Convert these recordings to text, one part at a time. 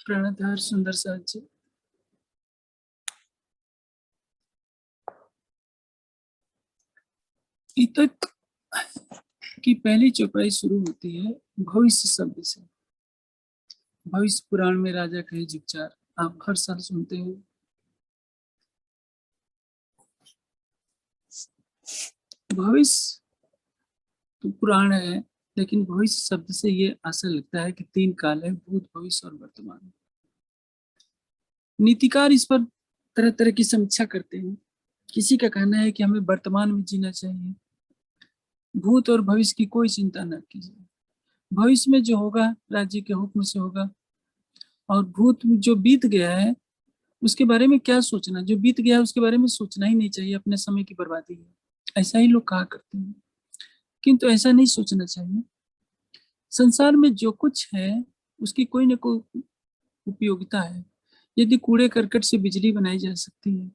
प्रणतहर सुंदर साथ जी। तक की पहली चौपाई शुरू होती है भविष्य शब्द से। भविष्य पुराण में राजा कहे जिक्चार आप हर साल सुनते हो। भविष्य तो पुराण है, लेकिन भविष्य शब्द से ये आशा लगता है कि तीन काल है, भूत, भविष्य और वर्तमान। नीतिकार इस पर तरह तरह की समीक्षा करते हैं। किसी का कहना है कि हमें वर्तमान में जीना चाहिए, भूत और भविष्य की कोई चिंता न कीजिए। भविष्य में जो होगा राज्य के हुक्म से होगा, और भूत जो बीत गया है उसके बारे में क्या सोचना, जो बीत गया है उसके बारे में सोचना ही नहीं चाहिए, अपने समय की बर्बादी है, ऐसा ही लोग कहा करते हैं। किंतु ऐसा नहीं सोचना चाहिए। संसार में जो कुछ है उसकी कोई न कोई उपयोगिता है। यदि कूड़े करकट से बिजली बनाई जा सकती है,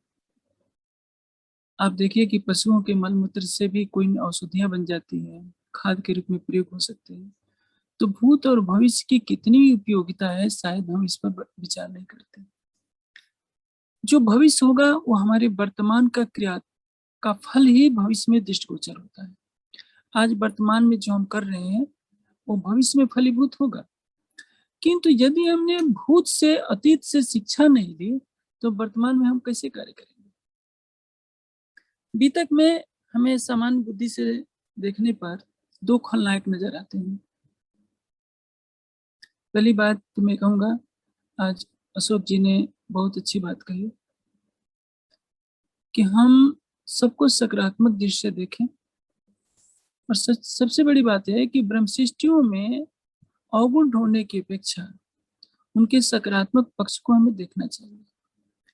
आप देखिए कि पशुओं के मल मूत्र से भी कोई औषधियां बन जाती है, खाद के रूप में प्रयोग हो सकते हैं। तो भूत और भविष्य की कितनी उपयोगिता है, शायद हम इस पर विचार नहीं करते। जो भविष्य होगा वो हमारे वर्तमान का क्रिया का फल ही भविष्य में दृष्टिगोचर होता है। आज वर्तमान में जो हम कर रहे हैं वो भविष्य में फलीभूत होगा। किंतु यदि हमने भूत से, अतीत से शिक्षा नहीं ली तो वर्तमान में हम कैसे कार्य करेंगे। बीतक में हमें सामान्य बुद्धि से देखने पर दो खलनायक नजर आते हैं। पहली बात तो मैं कहूंगा, आज अशोक जी ने बहुत अच्छी बात कही कि हम सबको सकारात्मक दृष्टि से देखें। और सबसे बड़ी बात है कि ब्रह्म सृष्टियों में अवगुण ढूंढने की अपेक्षा उनके सकारात्मक पक्ष को हमें देखना चाहिए।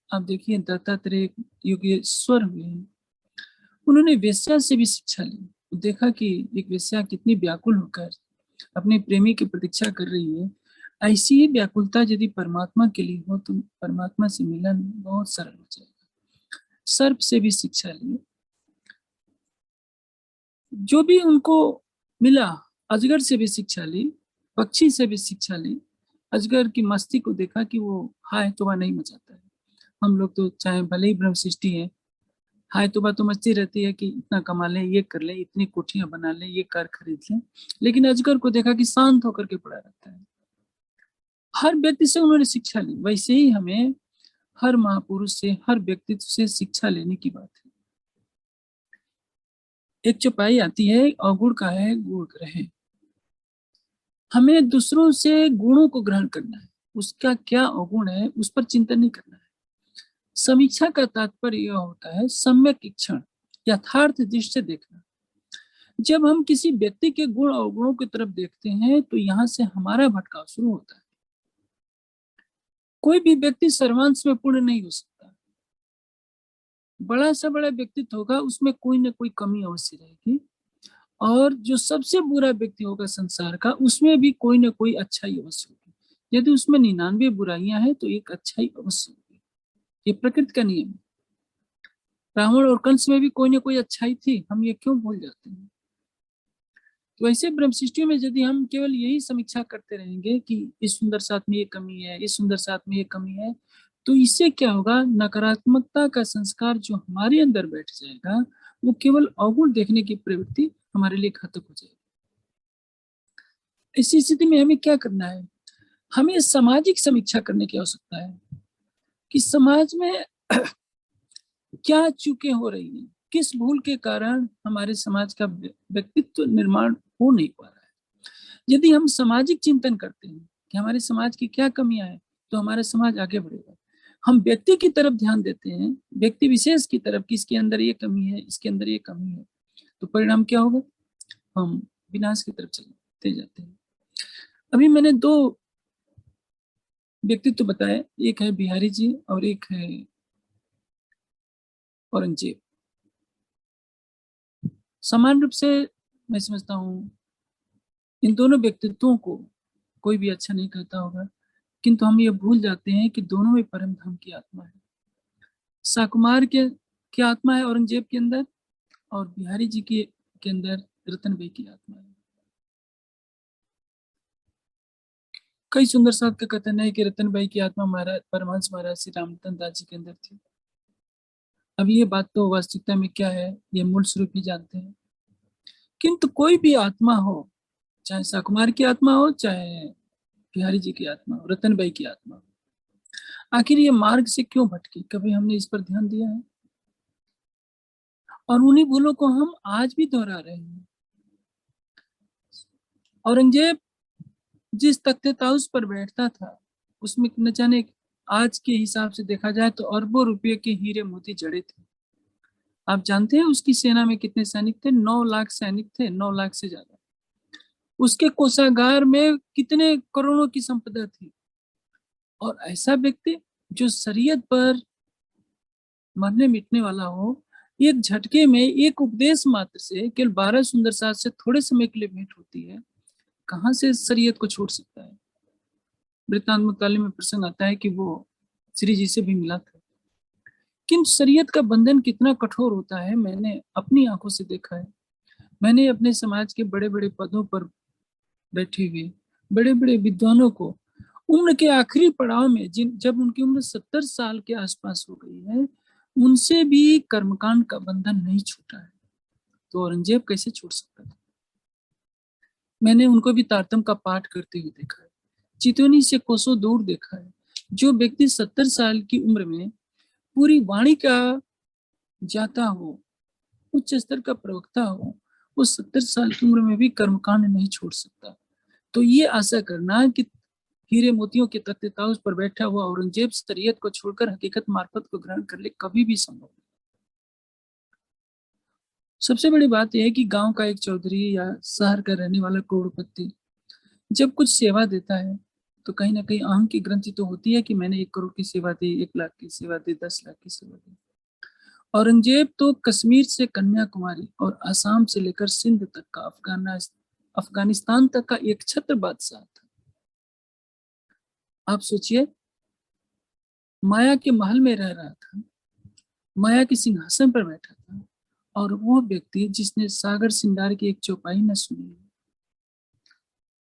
आप देखिए दत्तात्रेय योगेश्वर हुए हैं, उन्होंने वेश्या से भी शिक्षा ली। देखा कि एक वेश्या कितनी व्याकुल होकर अपने प्रेमी की प्रतीक्षा कर रही है। ऐसी ही व्याकुलता यदि परमात्मा के लिए हो तो परमात्मा से मिलन बहुत सरल हो जाएगा। सर्प से भी शिक्षा ली, जो भी उनको मिला। अजगर से भी शिक्षा ली, पक्षी से भी शिक्षा ली। अजगर की मस्ती को देखा कि वो हाय तोबा नहीं मचाता है। हम लोग तो चाहे भले ही ब्रह्म सृष्टि है, हाय तोबा तो मस्ती रहती है कि इतना कमा लें, ये कर लें, इतनी कोठियां बना लें, ये कार खरीद लें। लेकिन अजगर को देखा कि शांत होकर के पड़ा रहता है। हर व्यक्ति से उन्होंने शिक्षा ली। वैसे ही हमें हर महापुरुष से, हर व्यक्तित्व से शिक्षा लेने की बात है। एक चौपाई आती है, अवगुण का है गुण रहे। हमें दूसरों से गुणों को ग्रहण करना है, उसका क्या अवगुण है उस पर चिंतन नहीं करना है। समीक्षा का तात्पर्य यह होता है सम्यक इक्षण, यथार्थ दृष्टि से देखना। जब हम किसी व्यक्ति के गुण अवगुणों की तरफ देखते हैं तो यहाँ से हमारा भटकाव शुरू होता है। कोई भी व्यक्ति सर्वांश में पूर्ण नहीं हो सकता। बड़ा से बड़ा व्यक्तित्व होगा उसमें कोई ना कोई कमी अवश्य रहेगी, और जो सबसे बुरा व्यक्ति होगा संसार का उसमें भी कोई ना कोई अच्छाई अवश्य होगी। यदि उसमें 99 बुराइयां हैं तो एक अच्छाई अवश्य होगी। ये प्रकृति का नियम है। रावण और कंस में भी कोई ना कोई अच्छाई थी, हम ये क्यों भूल जाते हैं। तो ऐसे ब्रह्म सृष्टि में यदि हम केवल यही समीक्षा करते रहेंगे कि इस सुंदर साथ में ये कमी है, इस सुंदर साथ में ये कमी है, तो इससे क्या होगा, नकारात्मकता का संस्कार जो हमारे अंदर बैठ जाएगा वो केवल अवगुण देखने की प्रवृत्ति हमारे लिए घातक हो जाएगी। इसी स्थिति में हमें क्या करना है, हमें सामाजिक समीक्षा करने की आवश्यकता है कि समाज में क्या चूकें हो रही हैं, किस भूल के कारण हमारे समाज का व्यक्तित्व निर्माण हो नहीं पा रहा है। यदि हम सामाजिक चिंतन करते हैं कि हमारे समाज की क्या कमियां हैं तो हमारा समाज आगे बढ़ेगा। हम व्यक्ति की तरफ ध्यान देते हैं, व्यक्ति विशेष की तरफ कि इसके अंदर ये कमी है, इसके अंदर ये कमी है, तो परिणाम क्या होगा, हम विनाश की तरफ चलते जाते हैं। अभी मैंने दो व्यक्तित्व बताए, एक है बिहारी जी और एक है औरंगजेब। समान रूप से मैं समझता हूँ इन दोनों व्यक्तित्वों को कोई भी अच्छा नहीं कहता होगा, किंतु हम ये भूल जाते हैं कि दोनों में परम धाम की आत्मा है। साकुमार के आत्मा है औरंगजेब के अंदर, और बिहारी जी के अंदर रतन भाई की आत्मा है। कई सुंदर साहब का कथन है कि रतन भाई की आत्मा महाराज परमहंस महाराज श्री रामरतन दास जी के अंदर थी। अब ये बात तो वास्तविकता में क्या है ये मूल स्वरूप ही जानते हैं, किंतु कोई भी आत्मा हो, चाहे साकुमार की आत्मा हो, चाहे बिहारी जी की आत्मा हो, रतन भाई की आत्मा हो, आखिर ये मार्ग से क्यों भटकी, कभी हमने इस पर ध्यान दिया है? और उन्हीं भूलों को हम आज भी दोहरा रहे हैं। औरंगजेब जिस तख्ते ताउस पर बैठता था उसमें न जाने आज के हिसाब से देखा जाए तो अरबों रुपए के हीरे मोती जड़े थे। आप जानते हैं उसकी सेना में कितने सैनिक थे? 9 लाख सैनिक थे, 9 लाख से ज्यादा। उसके कोषागार में कितने करोड़ों की संपदा थी। और ऐसा व्यक्ति जो शरीयत पर मरने मिटने वाला हो, एक झटके में, एक उपदेश मात्र से, केवल 12 सुंदर साथ से थोड़े समय के लिए भेंट होती है, कहां से शरीयत को छोड़ सकता है? वृत्तांत मुताले में प्रसंग आता है कि वो श्री जी से भी मिला था। किंतु शरीयत का बंधन कितना कठोर होता है मैंने अपनी आंखों से देखा है। मैंने अपने समाज के बड़े बड़े पदों पर बैठे हुए बड़े बड़े विद्वानों को उम्र के आखिरी पड़ाव में, जिन जब उनकी उम्र 70 साल के आसपास हो गई है, उनसे भी कर्मकांड का बंधन नहीं छूटा है। तो औरंगजेब कैसे छूट सकता था? मैंने उनको भी तारतम का पाठ करते हुए देखा है, चितौनी से कोसों दूर देखा है। जो व्यक्ति 70 साल की उम्र में पूरी वाणी का जाता हो, उच्च स्तर का प्रवक्ता हो, वो 70 साल की उम्र में भी कर्मकांड नहीं छोड़ सकता। तो ये आशा करना कि हीरे मोतियों के तख्ते ताउस पर बैठा हुआ औरंगजेब शरीयत को छोड़कर हकीकत मार्फत को ग्रहण कर ले, कभी भी संभव नहीं। सबसे बड़ी बात यह है कि गांव का एक चौधरी या शहर का रहने वाला करोड़पति जब कुछ सेवा देता है तो कहीं ना कहीं अहम की ग्रंथि तो होती है कि मैंने 1 करोड़ की सेवा दी, 1 लाख की सेवा दी, 10 लाख की सेवा दी। औरंगजेब तो कश्मीर से कन्याकुमारी और असम से लेकर सिंध तक का, अफगानिस्तान तक का एक छत्र बादशाह था। आप सोचिए, माया के महल में रह रहा था, माया के सिंहासन पर बैठा था, और वो व्यक्ति जिसने सागर सिंगार की एक चौपाई न सुनी,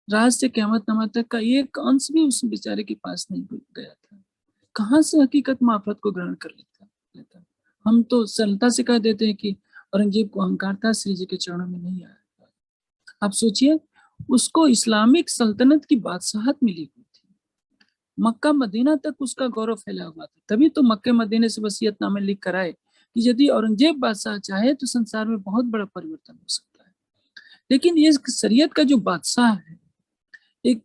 राज से क़यामतनामा तक का एक अंश भी उस बेचारे के पास नहीं गया था, कहां से हकीकत मार्फत को ग्रहण कर लेता। हम तो सरलता से कह देते हैं कि औरंगजेब को अहंकार था, श्री जी के चरणों में नहीं आया। आप सोचिए, उसको इस्लामिक सल्तनत की बादशाहत मिली हुई थी, मक्का मदीना तक उसका गौरव फैला हुआ था। तभी तो मक्के मदीने से वसीयतनामे लिख कर आए कि यदि औरंगजेब बादशाह चाहे तो संसार में बहुत बड़ा परिवर्तन हो सकता है। लेकिन ये शरीयत का जो बादशाह है, एक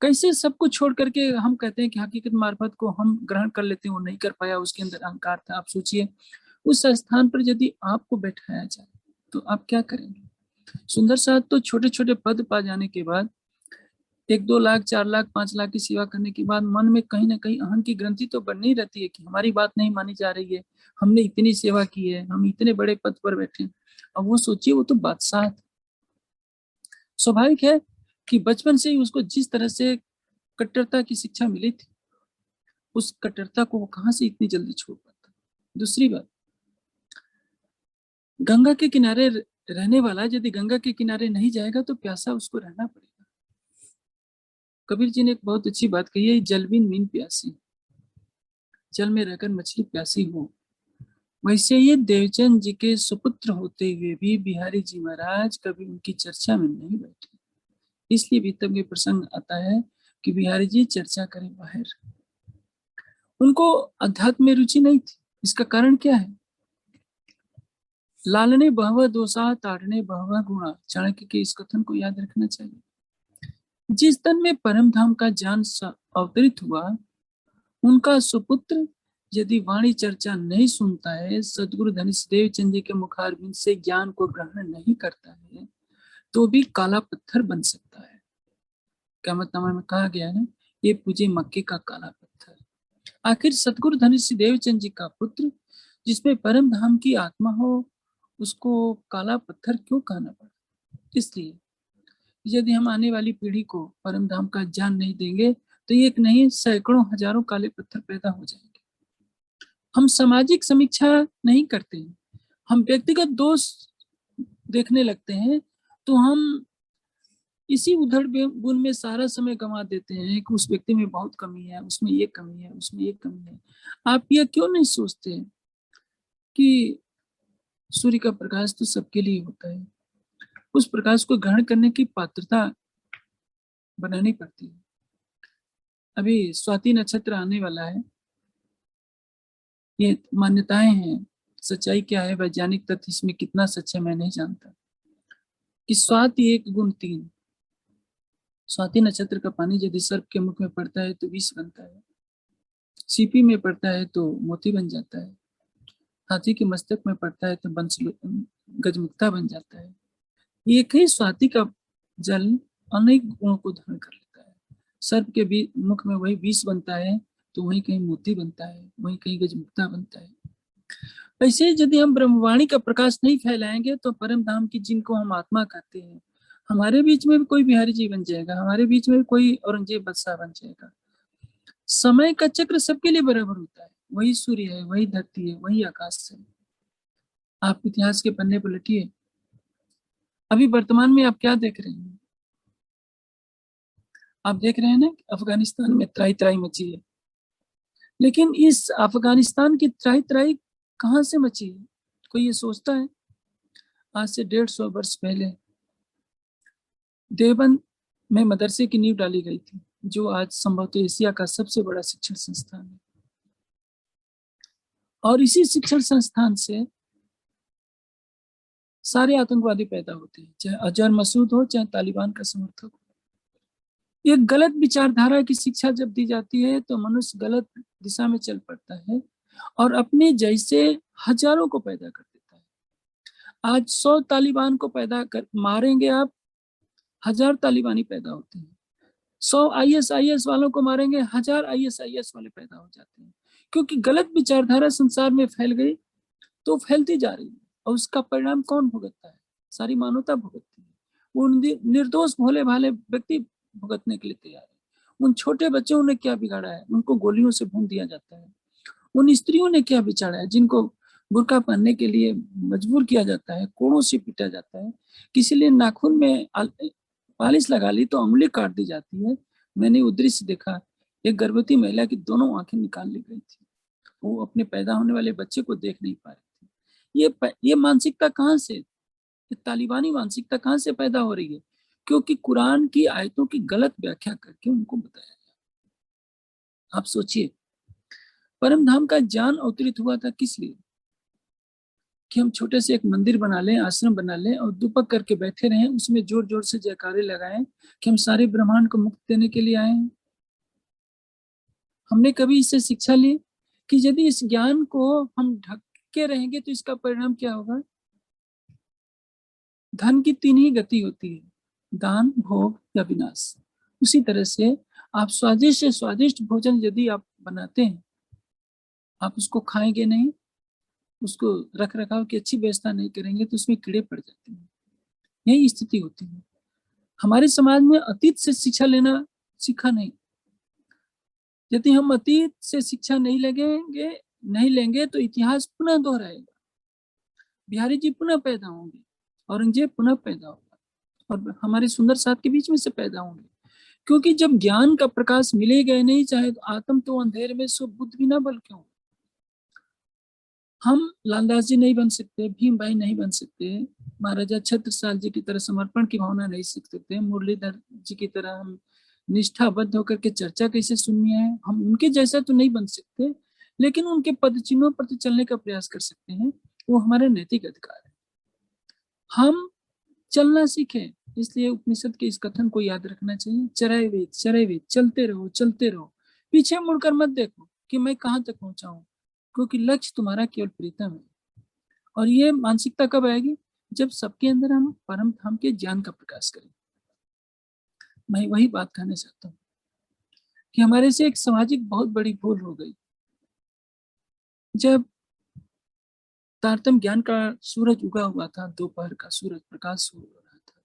कैसे सब कुछ छोड़ करके हम कहते हैं कि हकीकत मार्फत को हम ग्रहण कर लेते हैं, वो नहीं कर पाया, उसके अंदर अहंकार था। आप सोचिए, उस स्थान पर यदि आपको बैठाया जाए तो आप क्या करेंगे? सुंदर साहब तो छोटे छोटे पद पा जाने के बाद, 1-2 लाख, 4 लाख, 5 लाख की सेवा करने के बाद मन में कहीं ना कहीं अहम की ग्रंथि तो बननी रहती है कि हमारी बात नहीं मानी जा रही है, हमने इतनी सेवा की है, हम इतने बड़े पद पर बैठे। अब वो सोचिए, वो तो बादशाह था। स्वाभाविक है कि बचपन से ही उसको जिस तरह से कट्टरता की शिक्षा मिली थी, उस कट्टरता को वो कहां से इतनी जल्दी छोड़ पाता। दूसरी बात, गंगा के किनारे रहने वाला यदि गंगा के किनारे नहीं जाएगा तो प्यासा उसको रहना पड़ेगा। कबीर जी ने एक बहुत अच्छी बात कही है, जल बिन मीन प्यासी, जल में रहकर मछली प्यासी हो। वैसे ये देवचंद जी के सुपुत्र होते हुए भी बिहारी जी महाराज कभी उनकी चर्चा में नहीं बैठे। इसलिए भी तब ये प्रसंग आता है कि बिहारी जी चर्चा करें बाहर। उनको अध्यात्म में रुचि नहीं थी। इसका कारण क्या है? लालने बहवा दोषा ताड़ने बहवा गुणा, चाणक्य के इस कथन को याद रखना चाहिए। जिस तन में परम धाम का ज्ञान अवतरित हुआ, उनका सुपुत्र यदि वाणी चर्चा नहीं सुनता है, सदगुरु धनिष देवचंद जी के मुखारबिंद से ज्ञान को ग्रहण नहीं करता है, तो भी काला पत्थर बन सकता है। क़यामतनामा में कहा गया है, ये पूजे मक्के का काला पत्थर। आखिर सदगुरु धनिष देवचंद जी का पुत्र जिसमें परम धाम की आत्मा हो, उसको काला पत्थर क्यों कहना पड़ा? इसलिए यदि हम आने वाली पीढ़ी को परम धाम का ज्ञान नहीं देंगे तो एक नहीं सैकड़ों हजारों काले पत्थर पैदा हो जाएंगे। हम सामाजिक समीक्षा नहीं करते हैं, हम व्यक्तिगत दोष देखने लगते हैं। तो हम इसी उधड़ बुन में सारा समय गंवा देते हैं कि उस व्यक्ति में बहुत कमी है, उसमें ये कमी है, उसमें ये कमी है। आप यह क्यों नहीं सोचते कि सूर्य का प्रकाश तो सबके लिए होता है, उस प्रकाश को ग्रहण करने की पात्रता बनानी पड़ती है। अभी स्वाति नक्षत्र आने वाला है, ये मान्यताएं हैं, सच्चाई क्या है, वैज्ञानिक तथ्य इसमें कितना सच है मैं नहीं जानता, कि स्वाति 1 गुण 3, स्वाति नक्षत्र का पानी यदि सर्प के मुख में पड़ता है तो विष बनता है, सीपी में पड़ता है तो मोती बन जाता है, हाथी के मस्तक में पड़ता है तो गजमुक्ता बन जाता है। एक ही स्वाति का जल अनेक गुणों को धारण कर लेता है। सर्प के भी मुख में वही विष बनता है तो वहीं कहीं मोती बनता है, वहीं कहीं गजमुक्ता बनता है। ऐसे यदि हम ब्रह्मवाणी का प्रकाश नहीं फैलाएंगे तो परम धाम की जिनको हम आत्मा कहते हैं, हमारे बीच में भी कोई बिहारी जी बन जाएगा, हमारे बीच में भी कोई औरंगजेब बादशाह बन जाएगा। समय का चक्र सबके लिए बराबर होता है, वही सूर्य है, वही धरती है, वही आकाश है। आप इतिहास के पन्ने पलटिए, अभी वर्तमान में आप क्या देख रहे हैं? आप देख रहे हैं ना अफगानिस्तान में त्राही त्राही मची है, लेकिन इस अफगानिस्तान की त्राही त्राही कहां से मची है? कोई ये सोचता है? आज से 150 वर्ष पहले देवबंद में मदरसे की नींव डाली गई थी, जो आज संभवतः एशिया का सबसे बड़ा शिक्षण संस्थान है। और इसी शिक्षण संस्थान से सारे आतंकवादी पैदा होते हैं, चाहे अजहर मसूद हो, चाहे तालिबान का समर्थक हो। एक गलत विचारधारा की शिक्षा जब दी जाती है तो मनुष्य गलत दिशा में चल पड़ता है और अपने जैसे हजारों को पैदा कर देता है। आज 100 तालिबान को पैदा कर मारेंगे आप, 1000 तालिबानी पैदा होते हैं। 100 ISIS वालों को मारेंगे, 1000 ISIS वाले पैदा हो जाते हैं। क्योंकि गलत विचारधारा संसार में फैल गई तो फैलती जा रही है, और उसका परिणाम कौन भुगतता है? सारी मानवता भुगतती है। वो निर्दोष भोले भाले व्यक्ति भुगतने के लिए तैयार है। उन छोटे बच्चों ने क्या बिगाड़ा है? उनको गोलियों से भून दिया जाता है। उन स्त्रियों ने क्या बिगाड़ा है जिनको बुर्का पहनने के लिए मजबूर किया जाता है, कोड़ों से पीटा जाता है, किसी लिए नाखून में पालिश लगा ली तो उंगली काट दी जाती है। मैंने वो दृश्य देखा, एक गर्भवती महिला की दोनों आंखें निकाल ली गई थी, वो अपने पैदा होने वाले बच्चे को देख नहीं पा रही थी। ये मानसिकता कहाँ से, ये तालिबानी मानसिकता कहाँ से पैदा हो रही है? क्योंकि कुरान की आयतों की गलत व्याख्या करके उनको बताया गया। आप सोचिए, परम धाम का ज्ञान अवतरित हुआ था किस लिए? कि हम छोटे से एक मंदिर बना लें, आश्रम बना लें और दुपक करके बैठे रहें, उसमें जोर जोर से जयकारे लगाएं कि हम सारे ब्रह्मांड को मुक्त देने के लिए आए हैं। हमने कभी इससे शिक्षा ली कि यदि इस ज्ञान को हम ढक के रहेंगे तो इसका परिणाम क्या होगा? धन की 3 ही गति होती है, दान, भोग या विनाश। उसी तरह से आप स्वादिष्ट से स्वादिष्ट भोजन यदि आप बनाते हैं, आप उसको खाएंगे नहीं, उसको रख रखाव की अच्छी व्यवस्था नहीं करेंगे तो उसमें कीड़े पड़ जाते हैं। यही स्थिति होती है। हमारे समाज में अतीत से शिक्षा लेना सीखा नहीं। यदि हम अतीत से शिक्षा नहीं लेंगे तो इतिहास पुनः दोहराएगा। बिहारी जी पुनः पैदा होंगे, औरंगजेब पुनः पैदा होगा, और हमारे सुंदर साथ के बीच में से पैदा होंगे। क्योंकि जब ज्ञान का प्रकाश मिलेगा नहीं, चाहे तो आत्म तो अंधेरे में सो बुद्ध भी ना बल क्यों। हम लालदास जी नहीं बन सकते, भीम भाई नहीं बन सकते, महाराजा छत्रसाल जी की तरह समर्पण की भावना नहीं सीख सकते, मुरलीधर जी की तरह हम निष्ठाबद्ध होकर के चर्चा कैसे सुननी है, हम उनके जैसा तो नहीं बन सकते, लेकिन उनके पद चिन्हों पर तो चलने का प्रयास कर सकते हैं। वो हमारे नैतिक अधिकार है, हम चलना सीखें। इसलिए उपनिषद के इस कथन को याद रखना चाहिए, चरय वेद, चलते रहो चलते रहो, पीछे मुड़कर मत देखो कि मैं कहाँ तक पहुंचा हूं, क्योंकि लक्ष्य तुम्हारा केवल प्रीतम है। और ये मानसिकता कब आएगी? जब सबके अंदर हम परम धाम के ज्ञान का प्रकाश करें। मैं वही बात कहना चाहता हूँ कि हमारे से एक सामाजिक बहुत बड़ी भूल हो गई। जब तारतम ज्ञान का सूरज उगा हुआ था, दोपहर का सूरज प्रकाश हो रहा था,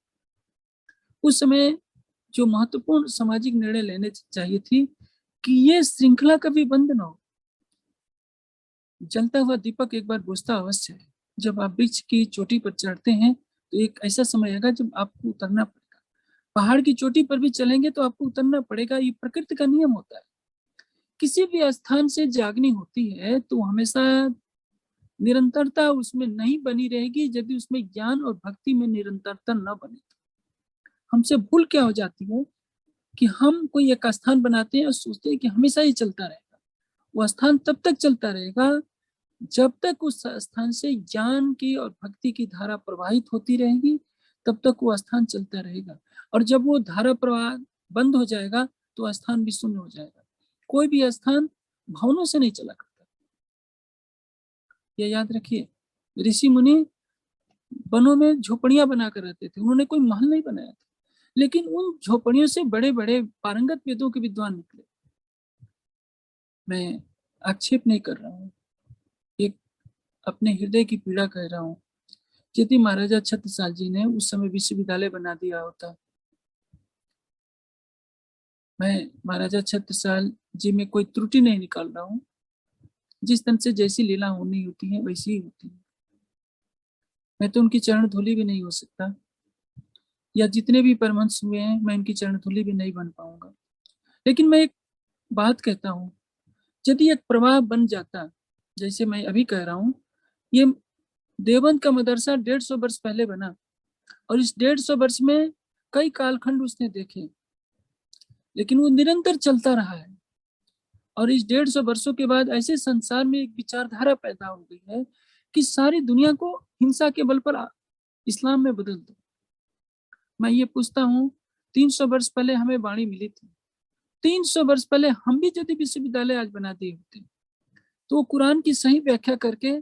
उस समय जो महत्वपूर्ण सामाजिक निर्णय लेने चाहिए थी कि ये श्रृंखला कभी बंद ना हो। जलता हुआ दीपक एक बार बुझता अवश्य है। जब आप वृक्ष की चोटी पर चढ़ते हैं तो एक ऐसा समय आएगा जब आपको उतरना पड़ेगा। पहाड़ की चोटी पर भी चलेंगे तो आपको उतरना पड़ेगा, ये प्रकृति का नियम होता है। किसी भी स्थान से जागनी होती है तो हमेशा निरंतरता उसमें नहीं बनी रहेगी, यदि उसमें ज्ञान और भक्ति में निरंतरता न बने। हमसे भूल क्या हो जाती है कि हम कोई एक स्थान बनाते हैं और सोचते हैं कि हमेशा ही चलता रहेगा। वो स्थान तब तक चलता रहेगा जब तक उस स्थान से ज्ञान की और भक्ति की धारा प्रवाहित होती रहेगी, तब तक वो स्थान चलता रहेगा। और जब वो धारा प्रवाह बंद हो जाएगा तो स्थान भी शून्य हो जाएगा। कोई भी स्थान भवनों से नहीं चला करता, ये याद रखिए। ऋषि मुनि वनों में झोपड़ियां बनाकर रहते थे, उन्होंने कोई महल नहीं बनाया था, लेकिन उन झोपड़ियों से बड़े बड़े पारंगत वेदों के विद्वान निकले। मैं आक्षेप नहीं कर रहा हूँ, एक अपने हृदय की पीड़ा कह रहा हूँ। यदि महाराजा छत्रसाल जी ने उस समय विश्वविद्यालय बना दिया होता, मैं महाराजा छत्रसाल जी में कोई त्रुटि नहीं निकाल रहा हूँ, जिस तन से जैसी लीला होनी होती है वैसी ही होती है। मैं तो उनकी चरण धूलि भी नहीं हो सकता, या जितने भी परमहंस हुए हैं मैं इनकी चरण धूलि भी नहीं बन पाऊंगा। लेकिन मैं एक बात कहता हूँ, यदि एक प्रवाह बन जाता, जैसे मैं अभी कह रहा हूँ, ये देवबंद का मदरसा 150 वर्ष पहले बना और इस 150 वर्ष में कई कालखंड उसने देखे, लेकिन वो निरंतर चलता रहा है। और इस 150 वर्षों के बाद ऐसे संसार में एक विचारधारा पैदा हो गई है कि सारी दुनिया को हिंसा के बल पर इस्लाम में बदल दो। मैं ये पूछता हूँ, 300 वर्ष पहले हमें वाणी मिली थी, 300 वर्ष पहले हम भी यदि विश्वविद्यालय आज बना दिए होते तो कुरान की सही व्याख्या करके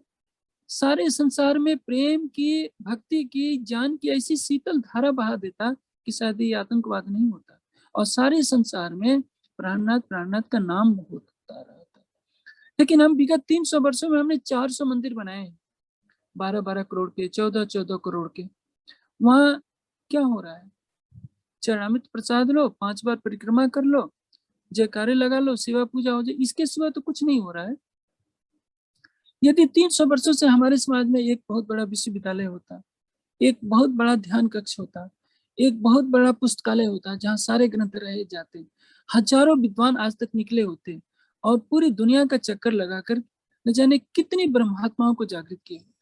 सारे संसार में प्रेम की, भक्ति की, ज्ञान की ऐसी शीतल धारा बहा देता कि शायद ये आतंकवाद नहीं होता और सारे संसार में प्राणनाथ प्राणनाथ का नाम होता रहता। लेकिन हम विगत 300 वर्षों में हमने 400 मंदिर बनाए हैं, 12-12 करोड़ के, 14-14 करोड़ के। वहां क्या हो रहा है? चरणामृत प्रसाद लो, 5 बार परिक्रमा कर लो, जयकारे लगा लो, सेवा पूजा हो जाए, इसके सिवा तो कुछ नहीं हो रहा है। यदि 300 वर्षों से हमारे समाज में एक बहुत बड़ा विश्वविद्यालय होता, एक बहुत बड़ा ध्यान कक्ष होता, एक बहुत बड़ा पुस्तकालय होता जहाँ सारे ग्रंथ रहे जाते, हजारों विद्वान आज तक निकले होते और पूरी दुनिया का चक्कर लगाकर न जाने कितनी ब्रह्मात्माओं को जागृत किए होते।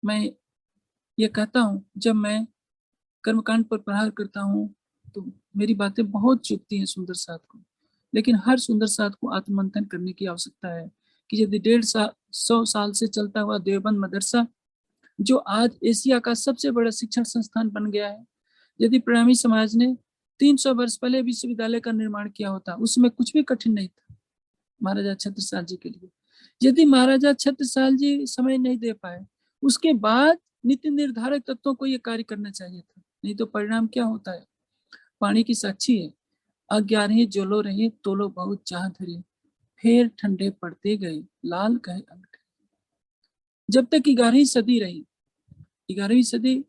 मैं ये कहता हूँ, जब मैं कर्मकांड पर प्रहार करता हूँ तो मेरी बातें बहुत चुभती हैं सुंदर साथ को, लेकिन हर सुंदर साथ को आत्ममंथन करने की आवश्यकता है कि यदि 150 साल से चलता हुआ देवबंद मदरसा, जो आज एशिया का सबसे बड़ा शिक्षण संस्थान बन गया है, यदि प्रणामी समाज ने 300 वर्ष पहले विश्वविद्यालय का निर्माण किया होता, उसमें कुछ भी कठिन नहीं था महाराजा छत्रसाल जी के लिए। यदि महाराजा छत्रसाल जी समय नहीं दे पाए, उसके बाद नीति निर्धारक तत्वों को यह कार्य करना चाहिए था, नहीं तो परिणाम क्या होता है? पानी की साक्षी है, 11 जोलो रहे तोलो बहुत चाह धरे, फिर ठंडे पड़ते गए लाल कहे अंगठे। जब तक 11वीं सदी रही, 11वीं सदी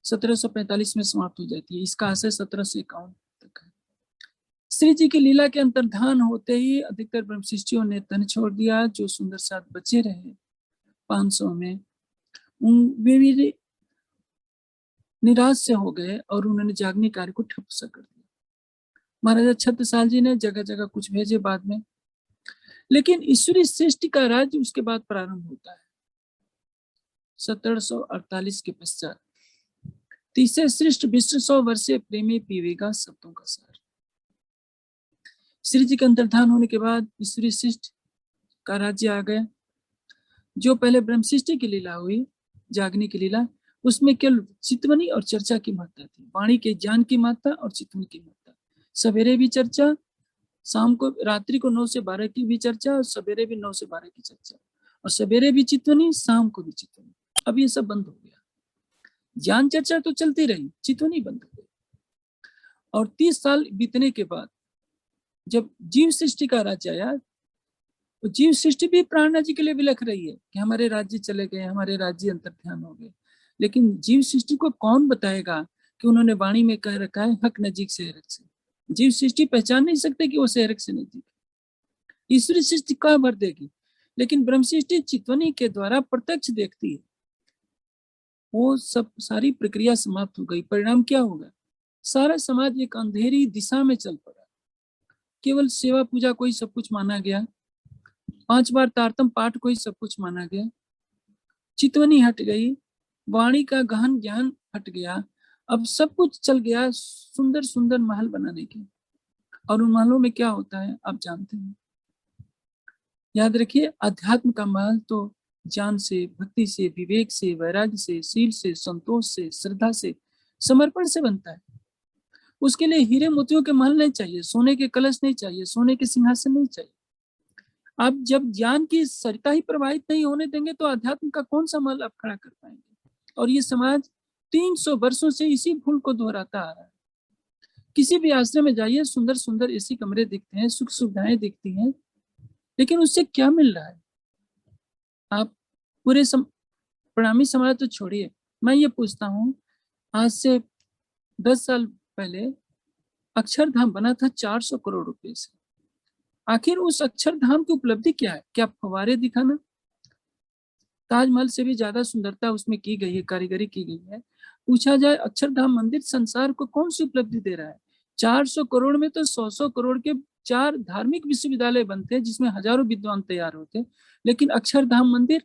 1745 में समाप्त हो जाती है, इसका आशय 1751 तक है। श्री जी की लीला के अंतर्धान होते ही अधिकतर ब्रह्मशिष्टियों ने तन छोड़ दिया। जो सुंदर साथ बचे रहे 500 में, वे भी निराश से हो गए और उन्होंने जागने कार्य को ठप सा कर दिया। महाराजा छत्रसाल जी ने जगह जगह कुछ भेजे बाद में, लेकिन ईश्वरीय सृष्टि का राज्य उसके बाद प्रारंभ होता है 1748 के पश्चात। तीसरे श्रेष्ठ विश्व 100 वर्षीय प्रेमी पीवेगा शब्दों का सार। श्री जी का अंतर्धान होने के बाद ईश्वरीय सृष्टि का राज्य आ गया। जो पहले ब्रह्म सृष्टि की लीला हुई, जागने की लीला, उसमें केवल चितवनी और चर्चा की महत्ता थी, वाणी के ज्ञान की महत्ता और चितवनी की महत्ता। सवेरे भी चर्चा, शाम को, रात्रि को 9 से 12 की भी चर्चा और सवेरे भी 9 से 12 की चर्चा, और सवेरे भी चितवनी, शाम को भी चितवनी। अब ये सब बंद हो गया। ज्ञान चर्चा तो चलती रही, चितवनी बंद हो गई। और 30 साल बीतने के बाद जब जीव सृष्टि का राज्य आया, तो जीव सृष्टि भी प्राणनाथ जी के लिए विलख रही है कि हमारे राज्य चले गए, हमारे राज्य अंतर्ध्यान हो गए। लेकिन जीव सृष्टि को कौन बताएगा कि उन्होंने वाणी में कह रखा है हक नजीक से हरक से। जीव सृष्टि पहचान नहीं सकते कि वो सेहरक से नजदीक। ईश्वरी सृष्टि कहाँ भर देगी? लेकिन ब्रह्म सृष्टि चितवनी के द्वारा प्रत्यक्ष देखती है। वो सब सारी प्रक्रिया समाप्त हो गई। परिणाम क्या होगा? सारा समाज एक अंधेरी दिशा में चल पड़ा। केवल सेवा पूजा को ही सब कुछ माना गया, 5 बार तारतम पाठ को ही सब कुछ माना गया, चितवनी हट गई, वाणी का गहन ज्ञान हट गया। अब सब कुछ चल गया सुंदर सुंदर महल बनाने के, और उन महलों में क्या होता है आप जानते हैं। याद रखिए, अध्यात्म का महल तो ज्ञान से, भक्ति से, विवेक से, वैराग्य से, शील से, संतोष से, श्रद्धा से, समर्पण से बनता है। उसके लिए हीरे मोतियों के महल नहीं चाहिए, सोने के कलश नहीं चाहिए, सोने के सिंहासन नहीं चाहिए। आप जब ज्ञान की सरिता ही प्रवाहित नहीं होने देंगे तो अध्यात्म का कौन सा महल आप खड़ा कर पाएंगे? और ये समाज 300 वर्षों से इसी भूल को दोहराता आ रहा है। किसी भी आश्रम में जाइए, सुंदर सुंदर एसी कमरे दिखते हैं, सुख सुविधाएं दिखती हैं, लेकिन उससे क्या मिल रहा है? आप पूरे प्रणामी समाज तो छोड़िए, मैं ये पूछता हूँ, आज से 10 साल पहले अक्षरधाम बना था 400 करोड़ रुपए से। आखिर उस अक्षरधाम की उपलब्धि क्या है? क्या फव्वारे दिखाना? ताजमहल से भी ज्यादा सुंदरता उसमें की गई है, कारीगरी की गई है। पूछा जाए अक्षरधाम मंदिर संसार को कौन सी उपलब्धि दे रहा है? 400 करोड़ में तो 100 करोड़ के 4 धार्मिक विश्वविद्यालय बनते हैं जिसमें हजारों विद्वान तैयार होते, लेकिन अक्षरधाम मंदिर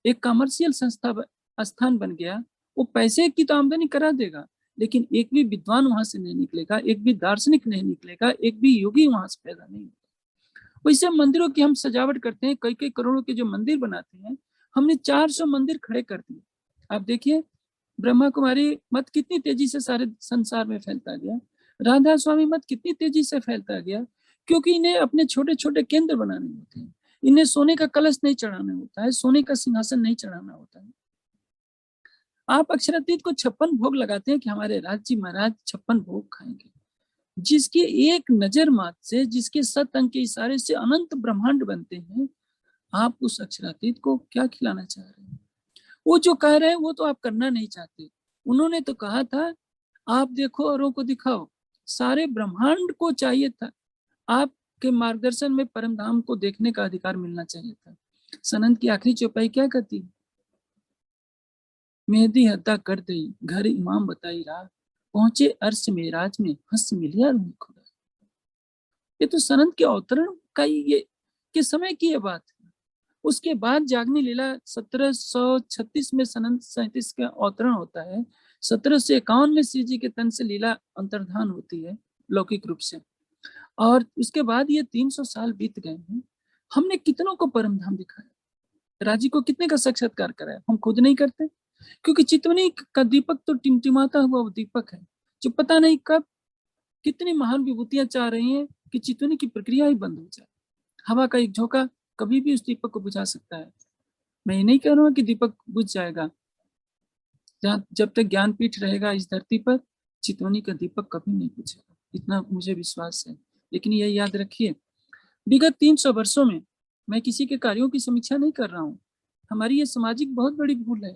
एक कमर्शियल संस्था स्थान बन गया। वो पैसे की तो आमदनी करा देगा, लेकिन एक भी विद्वान वहां से नहीं निकलेगा, एक भी दार्शनिक नहीं निकलेगा, एक भी योगी वहां से पैदा नहीं होगा। वैसे मंदिरों की हम सजावट करते हैं, कई कई करोड़ों के जो मंदिर बनाते हैं, हमने 400 मंदिर खड़े कर दिए। आप देखिए, ब्रह्मा कुमारी मत कितनी तेजी से सारे संसार में फैलता गया, राधा स्वामी मत कितनी तेजी से फैलता गया, क्योंकि इन्हें अपने छोटे छोटे केंद्र बनाने होते हैं। इन्हें सोने का कलश नहीं चढ़ाना होता है, सोने का सिंहासन नहीं चढ़ाना होता है। आप अक्षरातीत को 56 भोग लगाते हैं कि हमारे राज्य महाराज 56 भोग खाएंगे, जिसकी एक नजर मात्र से, जिसके 7 अंक के इशारे से अनंत ब्रह्मांड बनते हैं। आप उस अक्षरातीत को क्या खिलाना चाह रहे हैं? वो जो कह रहे हैं वो तो आप करना नहीं चाहते। उन्होंने तो कहा था आप देखो औरों को दिखाओ, सारे ब्रह्मांड को चाहिए था आपके मार्गदर्शन में परम धाम को देखने का अधिकार मिलना चाहिए था। सनंद की आखिरी चौपाई क्या कहती? मेहदी हद्दा कर दई, घर इमाम बताई राह, पहुंचे अर्श मेराज में, हंस मिलिया रूह खुदा। ये तो सनंद के अवतरण का ये के समय की ये बात है। उसके बाद जागनी लीला 1736 में सनंद 37 का अवतरण होता है। 1751 में श्री जी के तन से लीला अंतर्धान होती है लौकिक रूप से, और उसके बाद ये 300 साल बीत गए हैं। हमने कितनों को परम धाम दिखाया, राजी को कितने का साक्षात्कार कराया? हम खुद नहीं करते, क्योंकि चितवनी का दीपक तो टिमटिमाता हुआ वो दीपक है जो पता नहीं कब कितनी महान विभूतियां चाह रही हैं कि चितवनी की प्रक्रिया ही बंद हो जाए। हवा का एक झोंका कभी भी उस दीपक को बुझा सकता है। मैं ये नहीं कह रहा हूँ कि दीपक बुझ जाएगा, जब तक ज्ञानपीठ रहेगा इस धरती पर, चितवनी का दीपक कभी नहीं बुझेगा, इतना मुझे विश्वास है। लेकिन ये याद रखिए, विगत 300 वर्षों में मैं किसी के कार्यों की समीक्षा नहीं कर रहा हूँ। हमारी ये सामाजिक बहुत बड़ी भूल है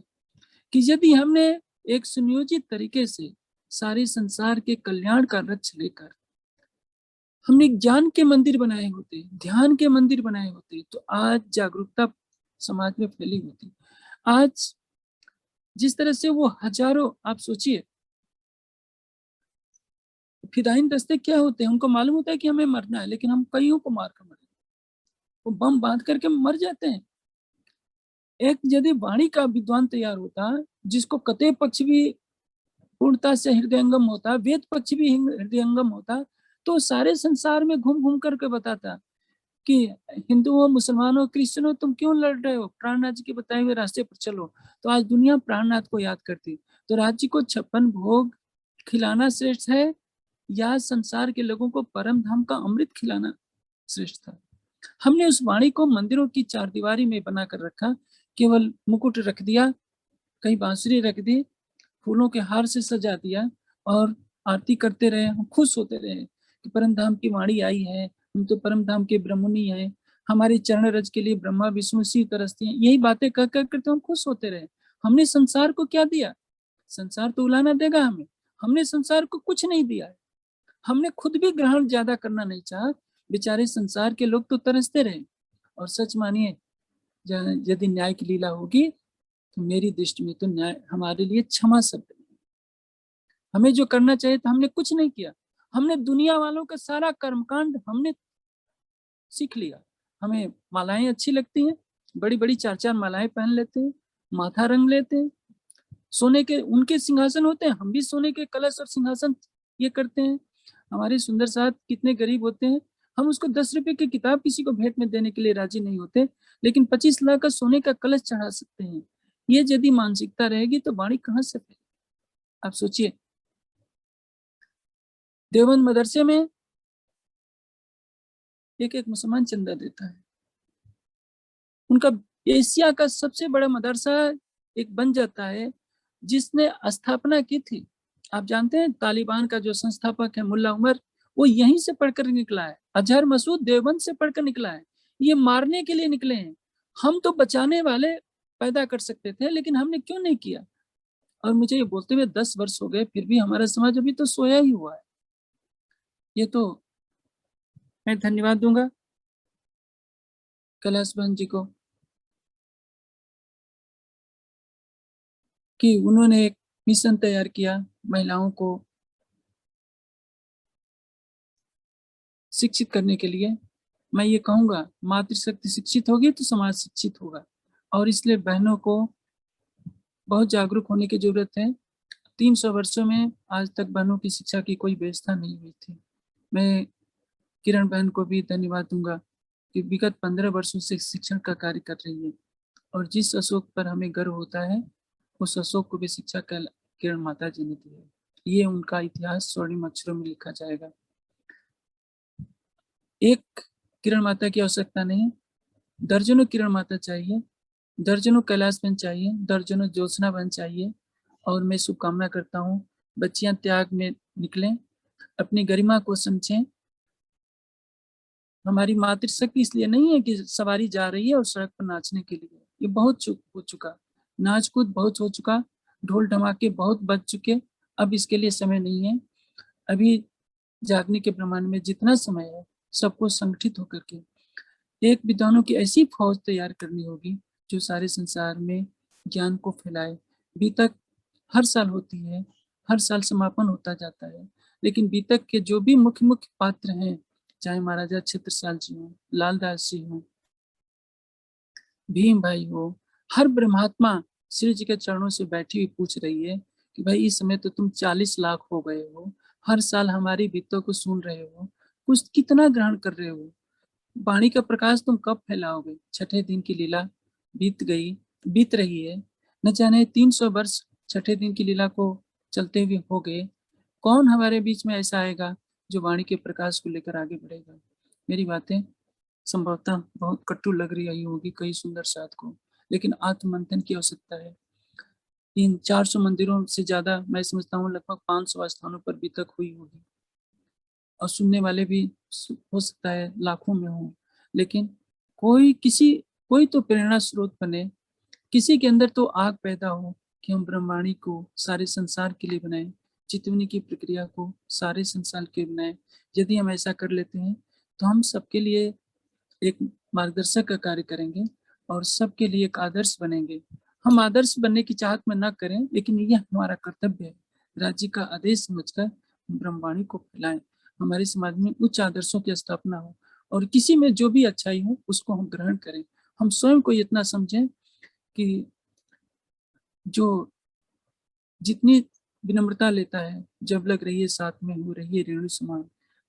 कि यदि हमने एक सुनियोजित तरीके से सारे संसार के कल्याण का लक्ष्य लेकर हमने ज्ञान के मंदिर बनाए होते, ध्यान के मंदिर बनाए होते, तो आज जागरूकता समाज में फैली होती। आज जिस तरह से वो हजारों, आप सोचिए, फिदायीन दस्ते क्या होते हैं, उनको मालूम होता है कि हमें मरना है, लेकिन हम कईयों को मार कर मरे, वो बम बांध करके मर जाते हैं। एक यदि वाणी का विद्वान तैयार होता, जिसको कते पक्ष भी पूर्णता से हृदयंगम होता, वेद पक्ष भी हृदयंगम होता, तो सारे संसार में घूम घूम करके बताता कि हिंदुओं, मुसलमानों, क्रिश्चियनों, तुम क्यों लड़ रहे हो, प्राणनाथ जी के बताए हुए रास्ते पर चलो। तो आज दुनिया प्राणनाथ को याद करती। तो राज्य को 56 भोग खिलाना श्रेष्ठ है या संसार के लोगों को परम धाम का अमृत खिलाना श्रेष्ठ था? हमने उस वाणी को मंदिरों की चारदीवारी में बना कर रखा, केवल मुकुट रख दिया, कहीं बांसुरी रख दी, फूलों के हार से सजा दिया, और आरती करते रहे, हम खुश होते रहे कि परम धाम की वाणी आई है, हम तो परम धाम के ब्रह्मणी हैं, हमारे चरण रज के लिए ब्रह्मा विष्णु शिव तरसते हैं। यही बातें कह कर करते हम खुश होते रहे। हमने संसार को क्या दिया? संसार तो उलाना देगा हमें, हमने संसार को कुछ नहीं दिया है। हमने खुद भी ग्रहण ज्यादा करना नहीं चाहा, बेचारे संसार के लोग तो तरसते रहे। और सच मानिए, यदि न्याय की लीला होगी तो मेरी दृष्टि में तो न्याय हमारे लिए क्षमा शब्द है। हमें जो करना चाहिए था हमने कुछ नहीं किया। हमने दुनिया वालों का सारा कर्मकांड हमने सीख लिया। हमें मालाएं अच्छी लगती हैं, बड़ी बड़ी 4-4 मालाएं पहन लेते हैं, माथा रंग लेते हैं, सोने के उनके सिंहासन होते हैं, हम भी सोने के कलश और सिंहासन ये करते हैं। हमारे सुंदर साथ कितने गरीब होते हैं, हम उसको 10 रुपए की किताब किसी को भेंट में देने के लिए राजी नहीं होते, लेकिन 25 लाख का सोने का कलश चढ़ा सकते हैं। ये यदि मानसिकता रहेगी तो वाणी कहाँ से फैलेगी? आप सोचिए, देवबंद मदरसे में एक मुसलमान चंदा देता है। उनका एशिया का सबसे बड़ा मदरसा एक बन जाता है जिसने स्थापना की थी। आप जानते हैं तालिबान का जो संस्थापक है मुल्ला उमर, वो यहीं से पढ़कर निकला है। अजहर मसूद देवबंद से पढ़कर निकला है। ये मारने के लिए निकले हैं। हम तो बचाने वाले पैदा कर सकते थे, लेकिन हमने क्यों नहीं किया? और मुझे ये बोलते हुए 10 वर्ष हो गए, फिर भी हमारा समाज अभी तो सोया ही हुआ है। ये तो मैं धन्यवाद दूंगा कैलाश बहन जी को कि उन्होंने एक मिशन तैयार किया महिलाओं को शिक्षित करने के लिए। मैं ये कहूंगा, मातृशक्ति शिक्षित होगी तो समाज शिक्षित होगा, और इसलिए बहनों को बहुत जागरूक होने की जरूरत है। 300 वर्षों में आज तक बहनों की शिक्षा की कोई व्यवस्था नहीं हुई थी। मैं किरण बहन को भी धन्यवाद दूंगा कि विगत 15 वर्षों से शिक्षण का कार्य कर रही है, और जिस अशोक पर हमें गर्व होता है उस अशोक को भी शिक्षा किरण माता जी ने दी है। ये उनका इतिहास स्वर्णिम अक्षरों में लिखा जाएगा। एक किरण माता की आवश्यकता नहीं, दर्जनों किरण माता चाहिए, दर्जनों कैलाश बहन चाहिए, दर्जनों ज्योत्सना बहन चाहिए। और मैं शुभकामना करता हूँ बच्चियां त्याग में निकलें, अपनी गरिमा को समझें। हमारी मातृशक्ति इसलिए नहीं है कि सवारी जा रही है और सड़क पर नाचने के लिए, ये बहुत हो चुका, नाच कूद बहुत हो चुका, ढोल ढमाके बहुत बज चुके। अब इसके लिए समय नहीं है। अभी जागने के ब्रह्मांड में जितना समय है सबको संगठित होकर के एक विद्वानों की ऐसी फौज तैयार करनी होगी जो सारे संसार में ज्ञान को फैलाए। बीतक हर साल होती है, हर साल समापन होता जाता है, लेकिन बीतक के जो भी मुख्य मुख्य पात्र हैं, चाहे महाराजा छत्रसाल जी हो, लालदास जी हो, भीम भाई हो, हर ब्रह्मात्मा श्री जी के चरणों से बैठी हुई पूछ रही है कि भाई इस समय तो तुम 40 लाख हो गए हो, हर साल हमारी बीतों को सुन रहे हो, कुछ कितना ग्रहण कर रहे हो, वाणी का प्रकाश तुम कब फैलाओगे? छठे दिन की लीला बीत गई, बीत रही है, न जाने 300 वर्ष छठे दिन की लीला को चलते हुए हो गए। कौन हमारे बीच में ऐसा आएगा जो वाणी के प्रकाश को लेकर आगे बढ़ेगा? मेरी बातें संभवतः बहुत कटु लग रही होगी कई सुंदर साथ को, लेकिन आत्ममंथन की आवश्यकता है। इन 400 मंदिरों से ज्यादा मैं समझता हूँ लगभग 500 स्थानों पर भी तक हुई होगी, और सुनने वाले भी हो सकता है लाखों में हो, लेकिन कोई तो प्रेरणा स्रोत बने, किसी के अंदर तो आग पैदा हो कि हम ब्रह्मवाणी को सारे संसार के लिए बनाएं, चितवनी की प्रक्रिया को सारे संसार के लिए बनाएं। यदि हम ऐसा कर लेते हैं तो हम सबके लिए एक मार्गदर्शक का कार्य करेंगे और सबके लिए एक आदर्श बनेंगे। हम आदर्श बनने की चाहत में ना करें, लेकिन यह हमारा कर्तव्य है, राज्य का आदेश समझकर ब्रह्मवाणी को फैलाएं, हमारे समाज में उच्च आदर्शों की स्थापना हो, और किसी में जो भी अच्छाई हो उसको हम ग्रहण करें। हम स्वयं को इतना समझें कि जो जितनी विनम्रता लेता है, जब लग रही है साथ में हो रही है रेणु समान।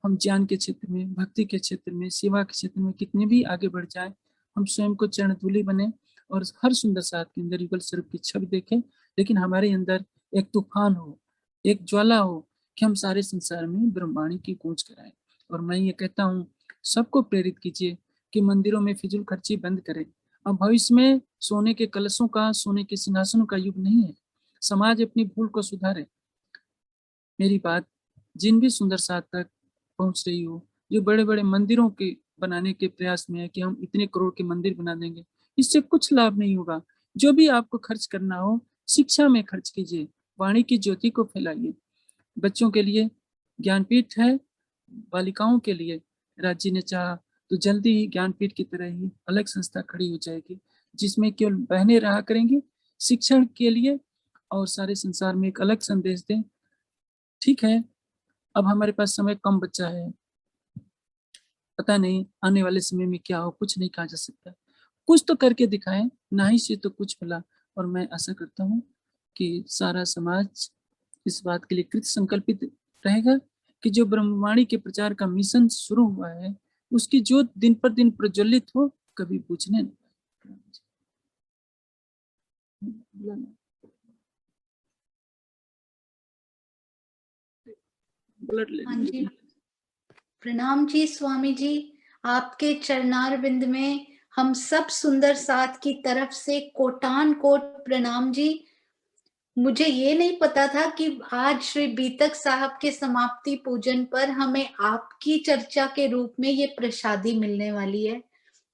हम ज्ञान के क्षेत्र में, भक्ति के क्षेत्र में, सेवा के क्षेत्र में कितने भी आगे बढ़ जाए, हम स्वयं को चरण धूलि बने और हर सुंदर साथ के अंदर युगल स्वरूप की छवि देखें, लेकिन हमारे अंदर एक तूफान हो, एक ज्वाला हो कि हम सारे संसार में ब्रह्मवाणी की गूंज कराएं। और मैं ये कहता हूँ सबको प्रेरित कीजिए कि मंदिरों में फिजूल खर्ची बंद करें। अब भविष्य में सोने के कलशों का, सोने के सिंहासनों का युग नहीं है। समाज अपनी भूल को सुधारे। मेरी बात जिन भी सुंदर साथ तक पहुंच रही हो, जो बड़े बड़े मंदिरों के बनाने के प्रयास में है कि हम इतने करोड़ के मंदिर बना देंगे, इससे कुछ लाभ नहीं होगा। जो भी आपको खर्च करना हो शिक्षा में खर्च कीजिए, वाणी की ज्योति को फैलाइए। बच्चों के लिए ज्ञानपीठ है, बालिकाओं के लिए राज्य ने चाहा तो जल्दी ही ज्ञानपीठ की तरह ही अलग संस्था खड़ी हो जाएगी, जिसमें केवल बहनें रहा करेंगी, शिक्षण के लिए और सारे संसार में एक अलग संदेश दें। ठीक है, अब हमारे पास समय कम बचा है, पता नहीं आने वाले समय में क्या हो, कुछ नहीं कहा जा सकता। कुछ तो करके दिखाएं, नहीं से तो कुछ भला। और मैं आशा करता हूँ कि सारा समाज इस बात के लिए कृत संकल्पित रहेगा कि जो ब्रह्मवाणी के प्रचार का मिशन शुरू हुआ है उसकी ज्योत दिन पर दिन प्रज्वलित हो, कभी बुझने न। ब्लड ले हाँ जी, लीजिए। प्रणाम जी स्वामी जी। आपके चरणार बिंद में हम सब सुंदर साथ की तरफ से कोटान कोट प्रणाम जी। मुझे ये नहीं पता था कि आज श्री बीतक साहब के समाप्ति पूजन पर हमें आपकी चर्चा के रूप में ये प्रसादी मिलने वाली है।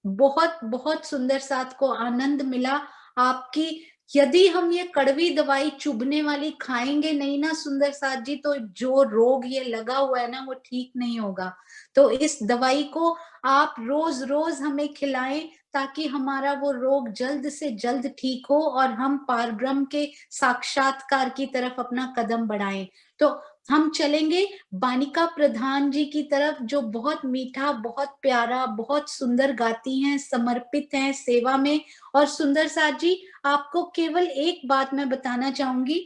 बहुत बहुत सुंदर साथ को आनंद मिला आपकी। यदि हम ये कड़वी दवाई चुभने वाली खाएंगे नहीं ना सुंदर साथ जी, तो जो रोग ये लगा हुआ है ना वो ठीक नहीं होगा। तो इस दवाई को आप रोज रोज हमें खिलाएं ताकि हमारा वो रोग जल्द से जल्द ठीक हो और हम पारब्रह्म के साक्षात्कार की तरफ अपना कदम बढ़ाएं। तो हम चलेंगे बानिका प्रधान जी की तरफ, जो बहुत मीठा, बहुत प्यारा, बहुत सुंदर गाती हैं, समर्पित हैं सेवा में। और सुंदर साथ जी, आपको केवल एक बात मैं बताना चाहूंगी।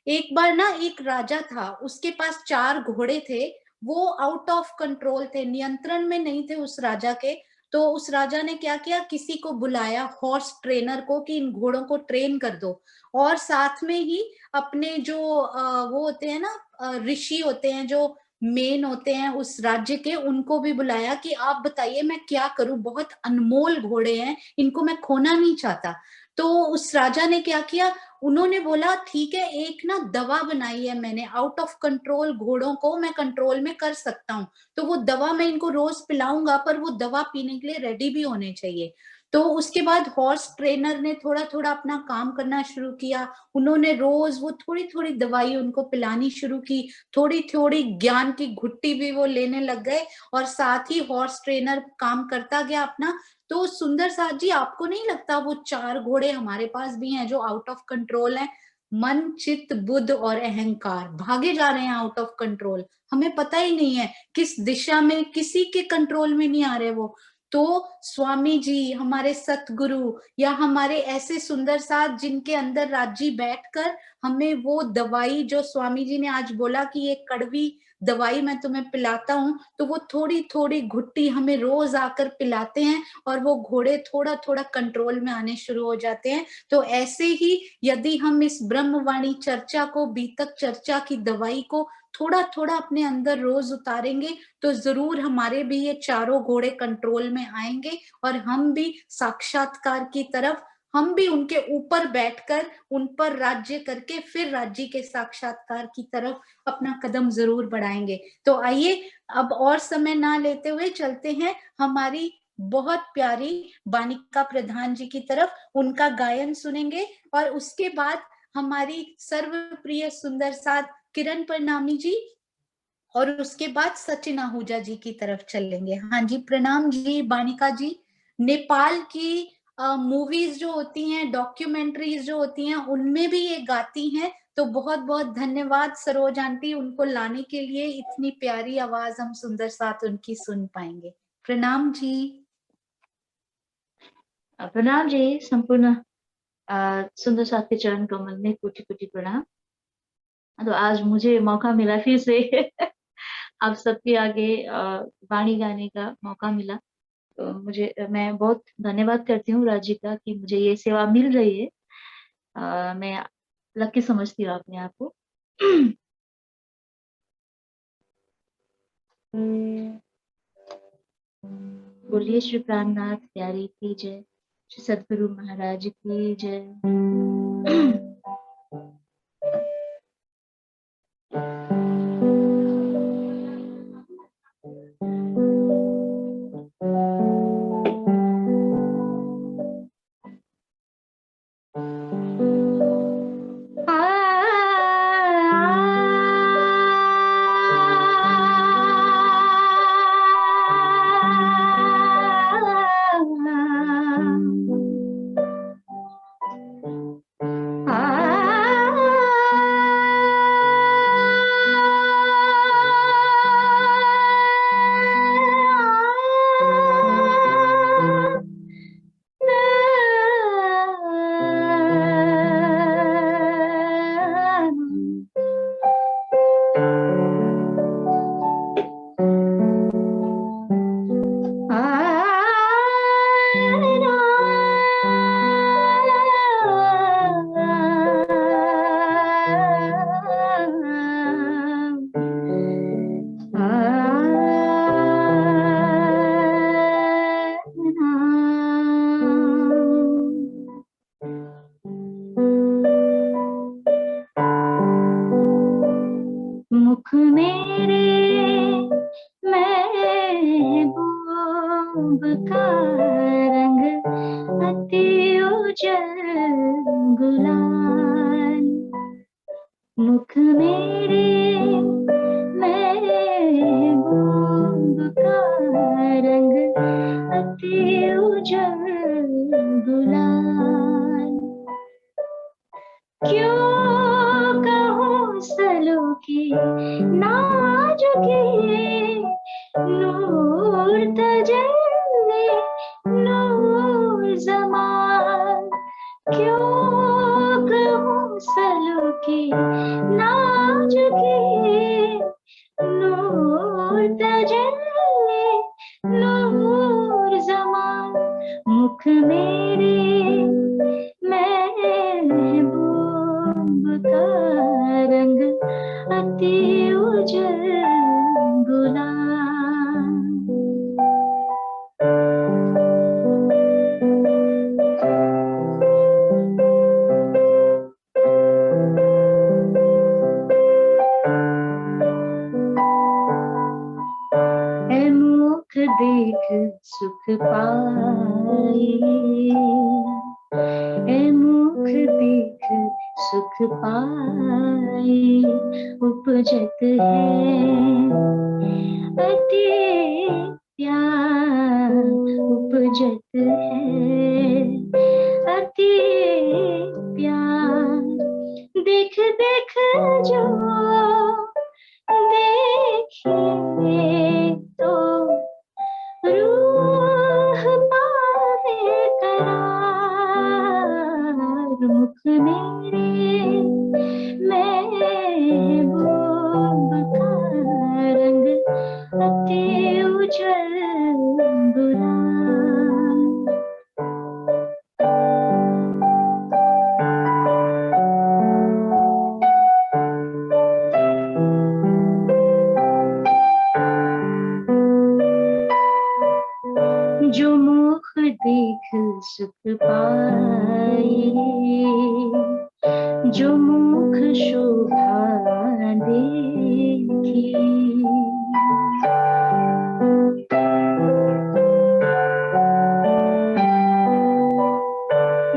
एक बार ना एक राजा था, उसके पास 4 घोड़े थे। वो आउट ऑफ कंट्रोल थे, नियंत्रण में नहीं थे उस राजा के। तो उस राजा ने क्या किया, किसी को बुलाया हॉर्स ट्रेनर को कि इन घोड़ों को ट्रेन कर दो। और साथ में ही अपने जो वो होते हैं ना, ऋषि होते हैं जो मेन होते हैं उस राज्य के, उनको भी बुलाया कि आप बताइए मैं क्या करूं, बहुत अनमोल घोड़े हैं, इनको मैं खोना नहीं चाहता। तो उस राजा ने क्या किया, उन्होंने बोला ठीक है, एक ना दवा बनाई है मैंने, आउट ऑफ कंट्रोल घोड़ों को मैं कंट्रोल में कर सकता हूँ। तो वो दवा मैं इनको रोज पिलाऊंगा, पर वो दवा पीने के लिए रेडी भी होने चाहिए। तो उसके बाद हॉर्स ट्रेनर ने थोड़ा थोड़ा अपना काम करना शुरू किया। उन्होंने रोज वो थोड़ी थोड़ी दवाई उनको पिलानी शुरू की। थोड़ी थोड़ी ज्ञान की घुट्टी भी वो लेने लग गए और साथ ही हॉर्स ट्रेनर काम करता गया अपना। तो सुंदर साथ जी, आपको नहीं लगता वो 4 घोड़े हमारे पास भी हैं जो आउट ऑफ कंट्रोल हैं? मन, चित्त, बुद्ध और अहंकार भागे जा रहे हैं आउट ऑफ कंट्रोल। हमें पता ही नहीं है किस दिशा में, किसी के कंट्रोल में नहीं आ रहे वो। तो स्वामी जी, हमारे सतगुरु या हमारे ऐसे सुंदर साथ जिनके अंदर राजी बैठकर हमें वो दवाई, जो स्वामी जी ने आज बोला कि ये कड़वी दवाई मैं तुम्हें पिलाता हूँ, तो वो थोड़ी थोड़ी घुट्टी हमें रोज आकर पिलाते हैं और वो घोड़े थोड़ा थोड़ा कंट्रोल में आने शुरू हो जाते हैं। तो ऐसे ही यदि हम इस ब्रह्मवाणी चर्चा को, बीतक चर्चा की दवाई को थोड़ा थोड़ा अपने अंदर रोज उतारेंगे, तो जरूर हमारे भी ये चारों घोड़े कंट्रोल में आएंगे और हम भी साक्षात्कार की तरफ, हम भी उनके ऊपर बैठकर उन पर राज्य करके फिर राज्य के साक्षात्कार की तरफ अपना कदम जरूर बढ़ाएंगे। तो आइए अब और समय ना लेते हुए चलते हैं हमारी बहुत प्यारी बानिका प्रधान जी की तरफ, उनका गायन सुनेंगे और उसके बाद हमारी सर्वप्रिय सुंदर साथ किरण प्रणामी जी और उसके बाद सचिन आहूजा जी की तरफ चलेंगे। हाँ जी, प्रणाम जी बानिका जी। नेपाल की मूवीज जो होती हैं, डॉक्यूमेंट्रीज जो होती हैं, उनमें भी ये गाती हैं। तो बहुत बहुत धन्यवाद सरोज आंटी, उनको लाने के लिए, इतनी प्यारी आवाज हम सुंदर साथ उनकी सुन पाएंगे। प्रणाम जी। प्रणाम जी, संपूर्ण सुंदर साथ के चरण कमल में कोटि कोटि प्रणाम। तो आज मुझे मौका मिला फिर से आप सबके आगे वाणी गाने का मौका मिला। तो मैं बहुत धन्यवाद करती हूँ राज्य का कि मुझे ये सेवा मिल रही है। मैं लकी समझती हूँ अपने आप को। बोलिए श्री प्राणनाथ प्यारी की जय, श्री सदगुरु महाराज की जय। का रंग अति उजल गुलाल, मुख मेरे महबूब का रंग अति उजल गुलाल। क्यों कहूँ सलूकी नाजुकी नूर तजल्ली नूर ज़मान, क्यों कहूँ सलूकी नाजुकी नूर तजल्ली नूर ज़मान, मुख मेरे महबूब का रंग अति उजल गुलाल। ऐ मुख देख सुख पाए, ऐ मुख देख सुख पाए, उपजत है अति प्यार, उपजत है अति प्यार। देख देख जो देखे तो रूह पावे करार, मुख मेरे महबूब का रंग अति उजल गुलाल। जो मुख देख सुख पाए, जो मुख शोभा देखी,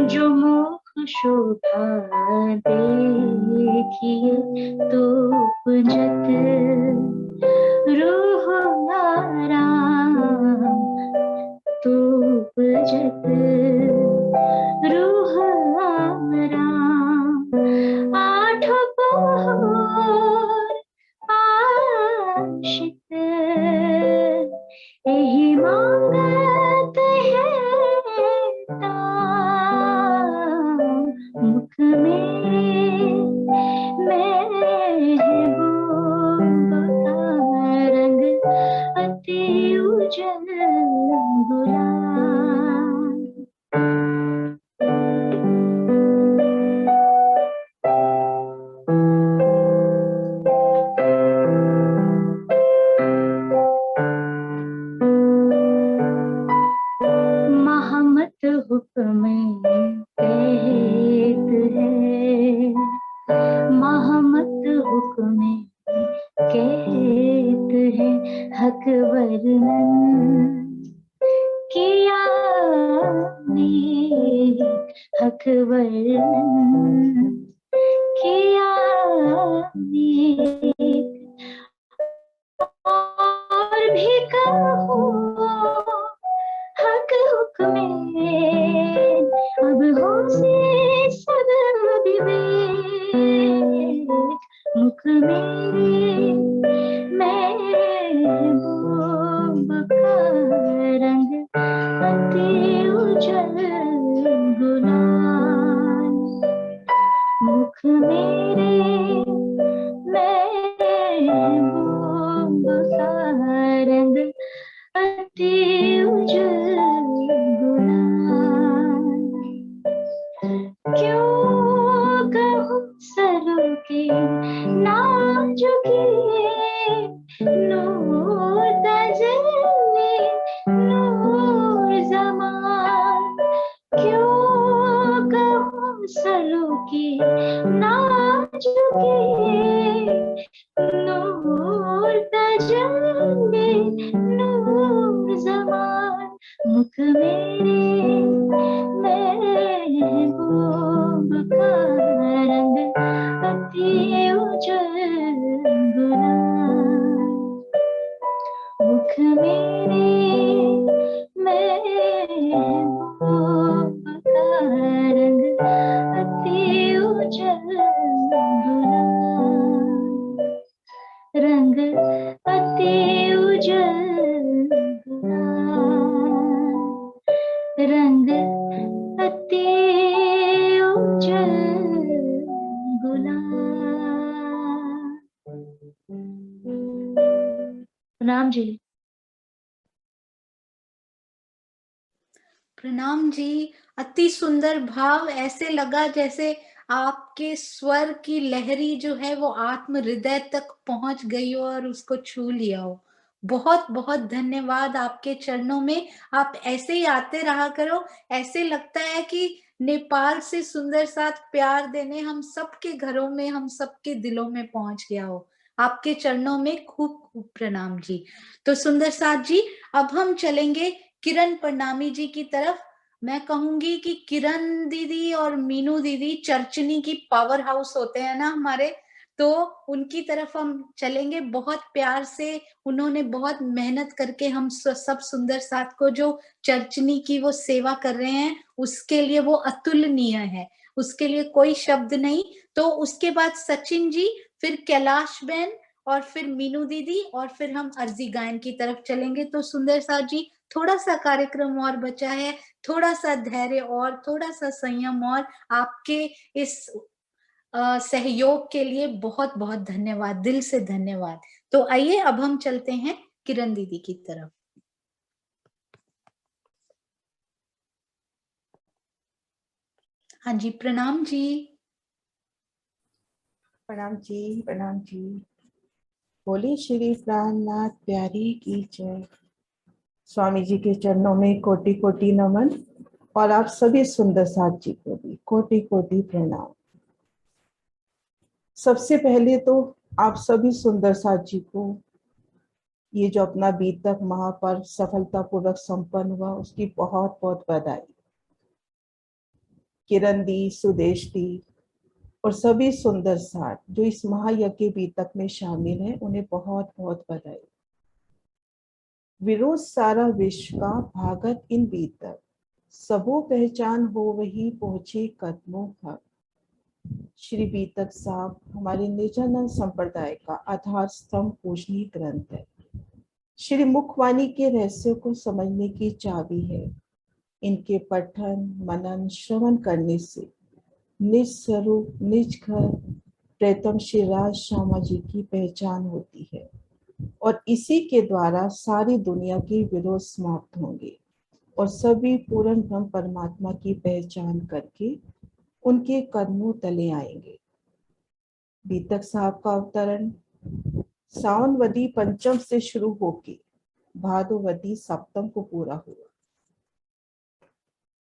जो मुख शोभा देखी, तो उपजत रूह आराम, तो उपजत रूह आराम। आठ पहर आशिक यही मांगत है ताम, मुख मेरे महबूब का रंग अति उजल गुलाल। महमत हुक्म कहत है, महमत हुक्म कहत है, हक वर्णन किया ने, हक वर्णन किया ने। और भी कहूँ हक हुक्मे अब हो से सब विवेक, मुख मेरे महबूब का रंग अति उजल गुलाल, मुख मेरे महबूब का रंग अति उजल गुलाल। क्यों कहूँ सलूकी नाजुकी नूर तजल्ली नूर ज़मान, क्यों कहूँ सलूकी नाजुकी नूर तजल्ली नूर ज़मान, मुख मेरे महबूब का रंग अति उज्जवल गुलाब। मुख मेरे महबूब का रंग अति उज्जवल गुलाब। रंग अति उज्जवल गुलाब। रंग अति उज्जवल गुलाब। प्रणाम जी। प्रणाम जी। अति सुंदर भाव, ऐसे लगा जैसे आपके स्वर की लहरी जो है वो आत्म हृदय तक पहुंच गई हो और उसको छू लिया हो। बहुत बहुत धन्यवाद आपके चरणों में। आप ऐसे ही आते रहा करो। ऐसे लगता है कि नेपाल से सुंदर साथ प्यार देने हम सबके घरों में, हम सबके दिलों में पहुंच गया हो। आपके चरणों में खूब खूब प्रणाम जी। तो सुंदर साथ जी, अब हम चलेंगे किरण प्रणामी जी की तरफ। मैं कहूंगी कि किरण दीदी और मीनू दीदी चर्चनी की पावर हाउस होते हैं ना हमारे, तो उनकी तरफ हम चलेंगे बहुत प्यार से। उन्होंने बहुत मेहनत करके हम सब सुंदर साथ को जो चर्चनी की वो सेवा कर रहे हैं, उसके लिए वो अतुलनीय है, उसके लिए कोई शब्द नहीं। तो उसके बाद सचिन जी, फिर कैलाश बहन, और फिर मीनू दीदी, और फिर हम अर्जी गायन की तरफ चलेंगे। तो सुंदर साथ जी, थोड़ा सा कार्यक्रम और बचा है, थोड़ा सा धैर्य और थोड़ा सा संयम, और आपके इस सहयोग के लिए बहुत बहुत धन्यवाद, दिल से धन्यवाद। तो आइए अब हम चलते हैं किरण दीदी की तरफ। हाँ जी, प्रणाम जी। प्रणाम जी, प्रणाम जी। बोले श्री प्राणनाथ प्यारी की जय। स्वामी जी के चरणों में कोटि कोटि नमन, और आप सभी सुंदर साथ जी को भी कोटि कोटि प्रणाम। सबसे पहले तो आप सभी सुंदर साथ जी को ये जो अपना बीतक महापर्व सफलतापूर्वक संपन्न हुआ, उसकी बहुत बहुत बधाई। किरण दी, सुदेश दी और सभी सुंदर साथ जो इस महायज्ञ बीतक में शामिल हैं, उन्हें बहुत बहुत बधाई। विरोध सारा विश्व का भागत इन बीतक, सबो पहचान हो वही पहुंचे कदमों तक। श्री बीतक साहब हमारे निजानंद संप्रदाय का आधार स्तंभ पूजनीय ग्रंथ है। श्री मुखवाणी के रहस्य को समझने की चाबी है। इनके पठन मनन श्रवण करने से निज स्वरूप निज घर प्रेतम श्री राज श्यामा जी की पहचान होती है, और इसी के द्वारा सारी दुनिया के विरोध समाप्त होंगे और सभी पूर्ण ब्रह्म परमात्मा की पहचान करके उनके कदमों तले आएंगे। बीतक साहब का अवतरण सावनवदी पंचम से शुरू होके भादोवदी सप्तम को पूरा हुआ।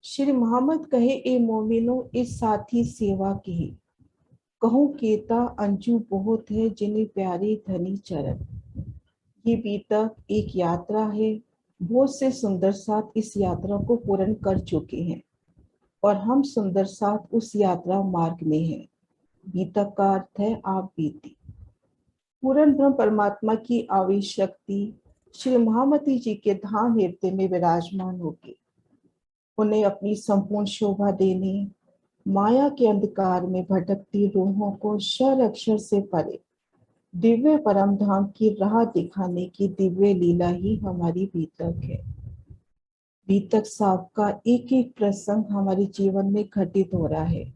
श्री मोहम्मद कहे, ए मोमिनो इस साथी सेवा की, कहूँ केता अंजू बहुत है जिन्हें प्यारे धनी चरण। ये बीतक एक यात्रा है। बहुत से सुंदर साथ इस यात्रा को पूर्ण कर चुके हैं और हम सुंदर साथ उस यात्रा मार्ग में हैं। बीतक का अर्थ है आप बीती। पूर्ण ब्रह्म परमात्मा की आवेश शक्ति श्री महामती जी के धाम हृदय में विराजमान होगी। उन्हें अपनी संपूर्ण शोभा देने, माया के अंधकार में भटकती रूहों को शर अक्षर से परे दिव्य परम धाम की राह दिखाने की दिव्य लीला ही हमारी बीतक है। बीतक साहब का एक एक प्रसंग हमारे जीवन में घटित हो रहा है।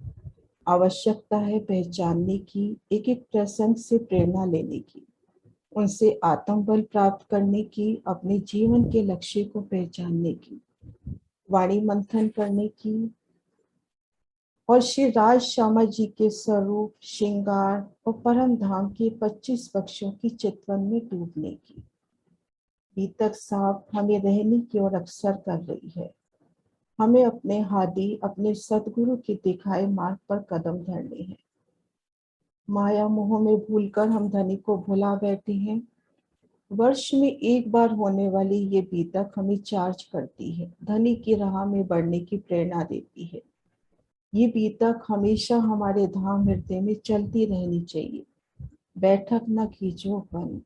आवश्यकता है पहचानने की, एक एक प्रसंग से प्रेरणा लेने की, उनसे आत्मबल प्राप्त करने की, अपने जीवन के लक्ष्य को पहचानने की, वाणी मंथन करने की, और श्री राज श्यामा जी के स्वरूप, श्रृंगार और परम धाम के 25 पक्षों की चितवन में डूबने की। बीतक साहब हमें रहने की ओर अक्सर कर रही है। हमें अपने हादी, अपने सदगुरु के दिखाए मार्ग पर कदम धरने हैं। माया मोह में भूलकर हम धनी को भुला बैठे हैं वर्ष में एक बार होने वाली ये बीतक हमें चार्ज करती है, धनी की राह में बढ़ने की प्रेरणा देती है। ये बीतक हमेशा हमारे धाम हृदय में चलती रहनी चाहिए। बैठक न खींचो बन।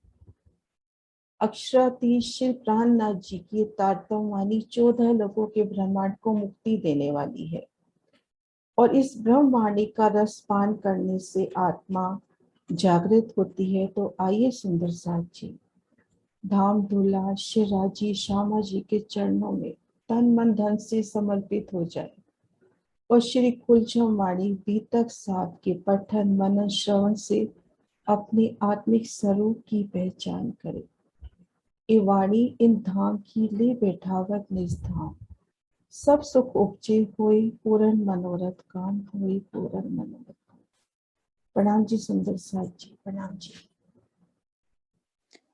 अक्षरातीश श्री प्राणनाथ जी की तारतम्यवाणी 14 लोगों के ब्रह्मांड को मुक्ति देने वाली है, और इस ब्रह्मवाणी का रस पान करने से आत्मा जागृत होती है। तो आइए सुंदर साथ जी धाम धूला शिवराजी श्यामा जी के चरणों में तन मन धन से समर्पित हो जाए और श्री कुलचम वाणी बीतक साथ के पठन मनन श्रवण से अपने आत्मिक स्वरूप की पहचान करे। ये वाणी इन धाम की ले बैठावत निज धाम, सब सुख उपजे होए पूर्ण मनोरथ काम, होए पूर्ण मनोरथ काम। प्रणाम जी सुंदर साथ जी, प्रणाम जी।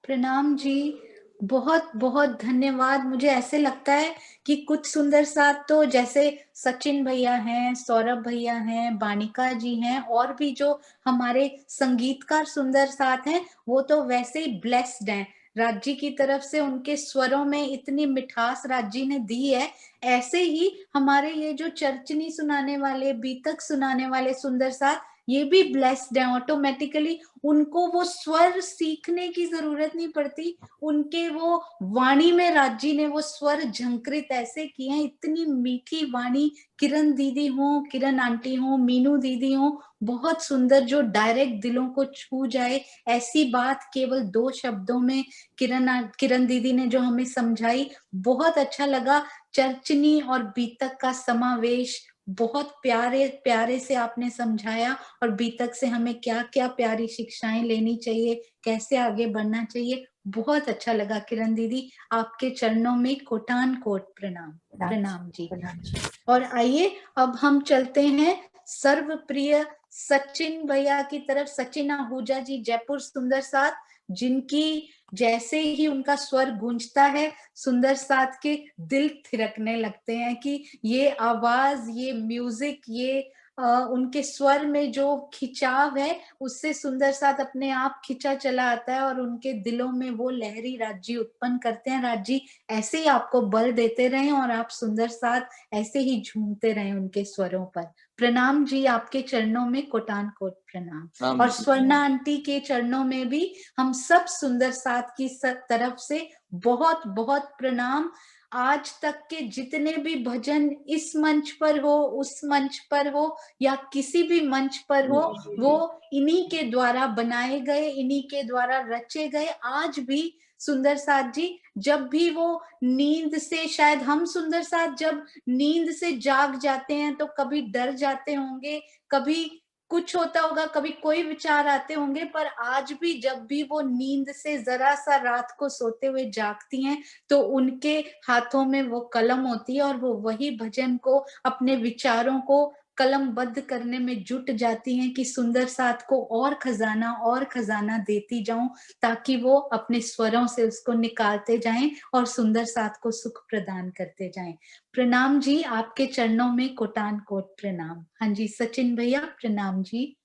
प्रणाम जी, बहुत बहुत धन्यवाद। मुझे ऐसे लगता है कि कुछ सुंदर साथ तो जैसे सचिन भैया हैं, सौरभ भैया हैं, बानिका जी हैं, और भी जो हमारे संगीतकार सुंदर साथ हैं, वो तो वैसे ही ब्लेस्ड हैं। राज जी की तरफ से उनके स्वरों में इतनी मिठास राज जी ने दी है। ऐसे ही हमारे ये जो चर्चनी सुनाने वाले, बीतक सुनाने वाले सुंदर साथ, ये भी ब्लेस्ड हैं। ऑटोमेटिकली उनको वो स्वर सीखने की जरूरत नहीं पड़ती, उनके वो वाणी में राज जी ने वो स्वर झंकृत ऐसे किए हैं। इतनी मीठी वाणी, किरण दीदी हो, किरण आंटी हो, मीनू दीदी हो, बहुत सुंदर, जो डायरेक्ट दिलों को छू जाए ऐसी बात केवल 2 शब्दों में किरण दीदी ने जो हमें समझाई, बहुत अच्छा लगा। चर्चनी और बीतक का समावेश बहुत प्यारे प्यारे से आपने समझाया, और बीतक से हमें क्या क्या प्यारी शिक्षाएं लेनी चाहिए, कैसे आगे बढ़ना चाहिए। बहुत अच्छा लगा किरण दीदी, आपके चरणों में कोटान कोट प्रणाम। प्रणाम जी। प्रणाम जी। और आइए अब हम चलते हैं सर्वप्रिय सचिन भैया की तरफ। सचिन आहूजा जी, जयपुर सुंदर साथ, जिनकी जैसे ही उनका स्वर गूंजता है, सुंदर साथ के दिल थिरकने लगते हैं कि ये आवाज, ये म्यूजिक, ये उनके स्वर में जो खिंचाव है, उससे सुंदर साथ अपने आप खिंचा चला आता है और उनके दिलों में वो लहरी राज जी उत्पन्न करते हैं। राज जी ऐसे ही आपको बल देते रहें और आप सुंदर साथ ऐसे ही झूमते रहें उनके स्वरों पर। प्रणाम जी, आपके चरणों में कोटान कोट प्रणाम। और स्वर्णा आंटी के चरणों में भी हम सब सुंदर साथ की तरफ से बहुत बहुत प्रणाम। आज तक के जितने भी भजन इस मंच पर हो, उस मंच पर हो, या किसी भी मंच पर हो, वो इन्हीं के द्वारा बनाए गए, इन्हीं के द्वारा रचे गए। आज भी सुंदर साथ जी, जब भी वो नींद से, शायद हम सुंदर साथ जब नींद से जाग जाते हैं तो कभी डर जाते होंगे, कभी कुछ होता होगा, कभी कोई विचार आते होंगे, पर आज भी जब भी वो नींद से जरा सा रात को सोते हुए जागती हैं, तो उनके हाथों में वो कलम होती है और वो वही भजन को, अपने विचारों को कलमबद्ध करने में जुट जाती हैं कि सुंदर साथ को और खजाना देती जाऊं, ताकि वो अपने स्वरों से उसको निकालते जाएं और सुंदर साथ को सुख प्रदान करते जाएं। प्रणाम जी, आपके चरणों में कोटान कोट प्रणाम। हाँ जी सचिन भैया, प्रणाम जी।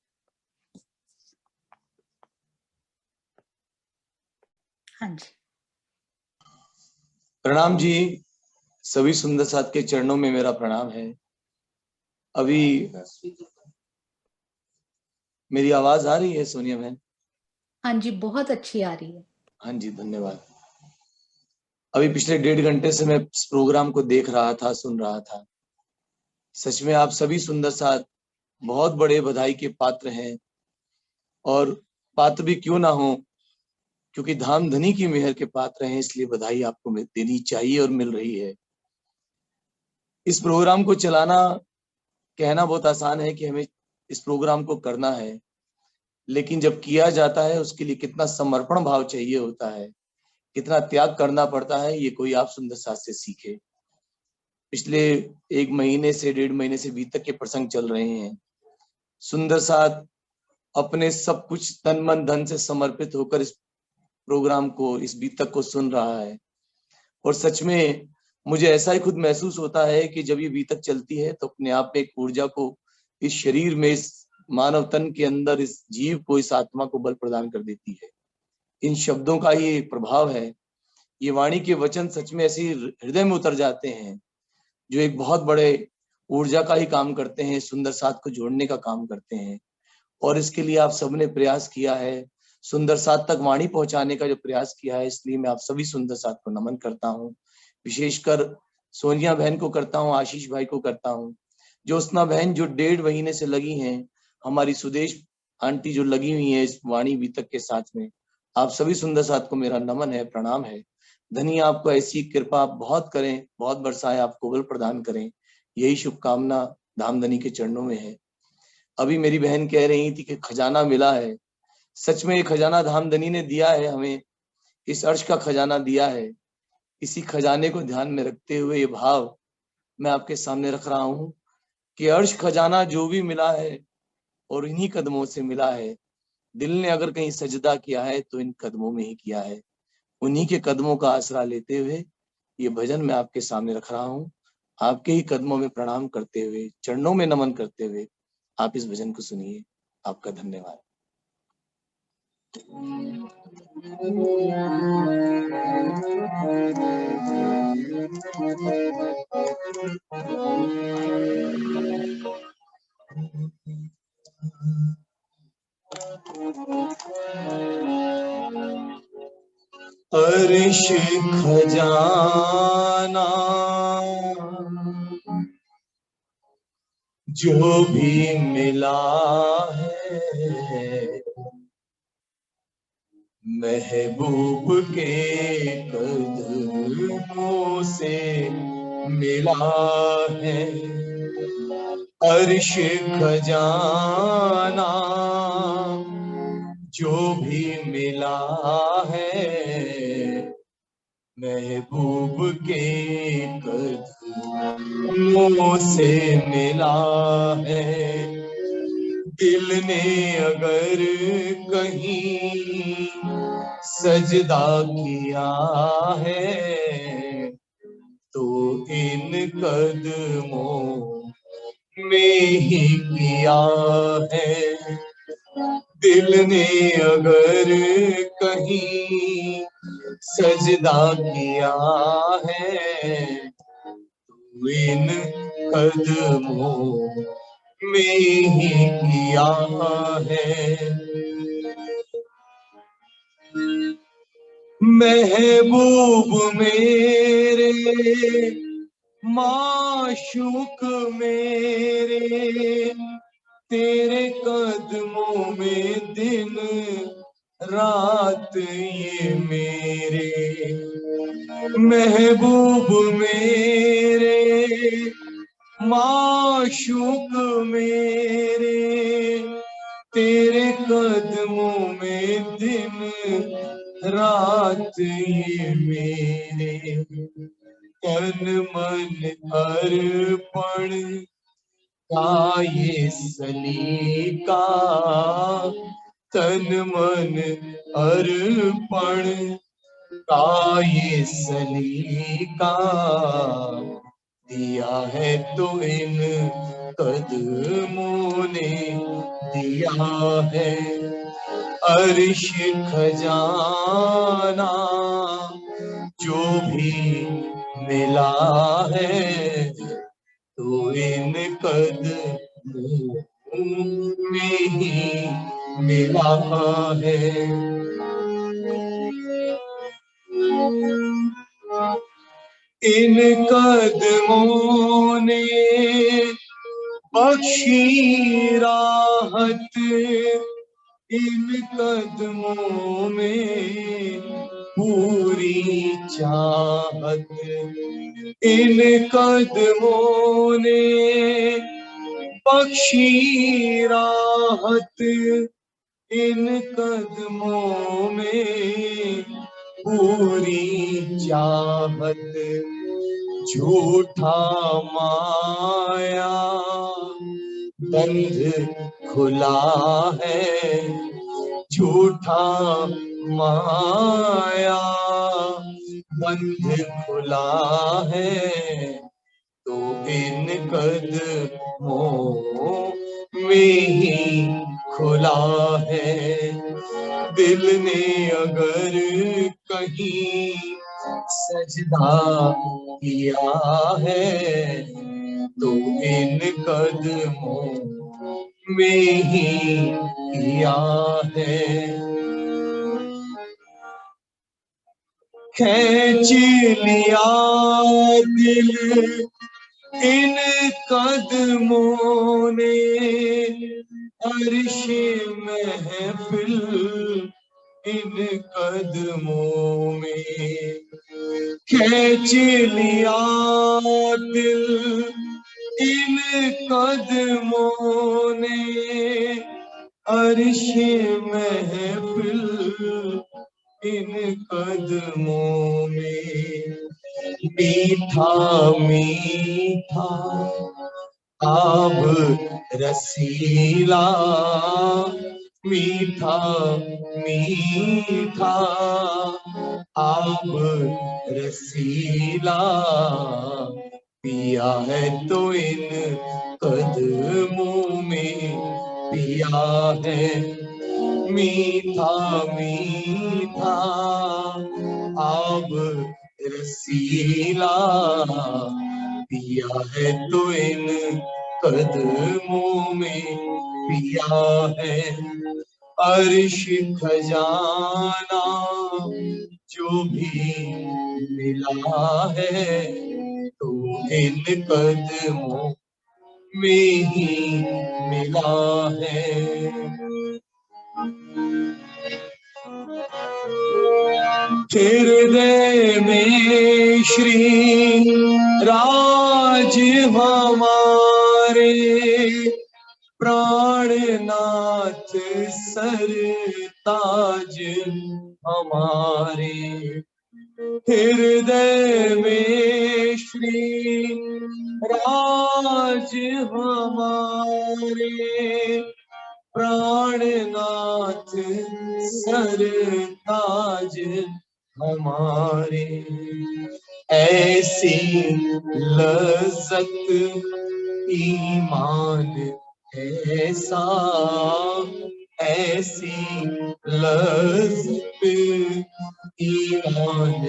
हाँ जी प्रणाम जी, सभी सुंदर साथ के चरणों में मेरा प्रणाम है। अभी मेरी आवाज आ रही है सोनिया बहन? हाँ जी, बहुत अच्छी आ रही है। हाँ जी, धन्यवाद। अभी पिछले 1.5 घंटे से मैं इस प्रोग्राम को देख रहा था, सुन रहा था। सच में आप सभी सुंदर साथ बहुत बड़े बधाई के पात्र हैं, और पात्र भी क्यों ना हो, क्योंकि धाम धनी की मेहर के पात्र हैं, इसलिए बधाई आपको देनी चाहिए और मिल रही है। इस प्रोग्राम को चलाना, कहना बहुत आसान है कि हमें इस प्रोग्राम को करना है, लेकिन जब किया जाता है उसके लिए कितना समर्पण भाव चाहिए होता है, कितना त्याग करना पड़ता है, ये कोई आप सुंदर साथ से सीखे। पिछले 1 महीने से 1.5 महीने से बीतक के प्रसंग चल रहे हैं। सुंदर साथ अपने सब कुछ तन मन धन से समर्पित होकर इस प्रोग्राम को, इस बीतक को सुन रहा है, और सच में मुझे ऐसा ही खुद महसूस होता है कि जब ये बीतक चलती है तो अपने आप में एक ऊर्जा को इस शरीर में, इस मानव तन के अंदर, इस जीव को, इस आत्मा को बल प्रदान कर देती है। इन शब्दों का ही एक प्रभाव है। ये वाणी के वचन सच में ऐसे हृदय में उतर जाते हैं जो एक बहुत बड़े ऊर्जा का ही काम करते हैं, सुंदर साथ को जोड़ने का काम करते हैं। और इसके लिए आप सबने प्रयास किया है, सुंदर साथ तक वाणी पहुंचाने का जो प्रयास किया है, इसलिए मैं आप सभी सुंदर साथ को नमन करता हूँ। विशेषकर सोनिया बहन को करता हूँ, आशीष भाई को करता हूँ, ज्योत्सना बहन जो 1.5 महीने से लगी हैं, हमारी सुदेश आंटी जो लगी हुई है इस वाणी बीतक के साथ में। आप सभी सुंदर साथ को मेरा नमन है, प्रणाम है। धनी आपको ऐसी कृपा आप बहुत करें, बहुत बरसाएं, आपको बल प्रदान करें, यही शुभकामना धामधनी के चरणों में है। अभी मेरी बहन कह रही थी कि खजाना मिला है। सच में ये खजाना धामधनी ने दिया है हमें, इस अर्श का खजाना दिया है। इसी खजाने को ध्यान में रखते हुए ये भाव मैं आपके सामने रख रहा हूं कि अर्श खजाना जो भी मिला है और इन्हीं कदमों से मिला है। दिल ने अगर कहीं सजदा किया है तो इन कदमों में ही किया है। उन्हीं के कदमों का आसरा लेते हुए ये भजन मैं आपके सामने रख रहा हूँ। आपके ही कदमों में प्रणाम करते हुए, चरणों में नमन करते हुए आप इस भजन को सुनिए। आपका धन्यवाद। अर्श खजाना जो भी मिला है, महबूब के कदमों से मिला है। अर्श खजाना जो भी मिला है, महबूब के कदमों से मिला है। दिल ने अगर कहीं सजदा किया है तो इन कदमों में ही किया है। दिल ने अगर कहीं सजदा किया है तो इन कदमों में ही किया है। महबूब मेरे, माशूक मेरे, तेरे कदमों में दिन रात ये मेरे। महबूब मेरे, माशूक मेरे, तेरे कदमों में दिन रात ये मेरे। तन मन अर्पण का ये सलीका, तन मन अर्पण का ये सलीका, दिया है तो इन कदमों ने दिया है। अर्श खजाना जो भी मिला है तो इन कदमों में ही मिला है। इन कदमों ने बख्शी राहत, इन कदमों में पूरी चाहत। इन कदमों ने बख्शी राहत, इन कदमों में पूरी चाहत। झूठा माया बंध खुला है, झूठा माया बंध खुला है तो इन कदमों में ही खुला है। दिल ने अगर कहीं सजदा किया है तो इन कदमों में ही किया है। खींच लिया दिल इन कदमों ने अर्श महफिल इन कदमों में। खींच लिया दिल इन कदमों ने अर्श महफिल इन कदमों में। मीठा मीठा आब रसीला, मीठा मीठा आब रसीला, पिया है तो इन कदमों में पिया है। मीठा मीठा आब रसीला, पिया है तो इन कदमों में पिया है। अर्श खजाना जो भी मिला है तो इन कदमों में ही मिला है। हृदय में श्री राज हमारे, प्राणनाथ सरताज हमारे। हृदय में श्री राज हमारे, प्राणनाथ सरताज हमारे। ऐसी लज़्ज़त ईमान ऐसा, ऐसी लज़्ज़त ईमान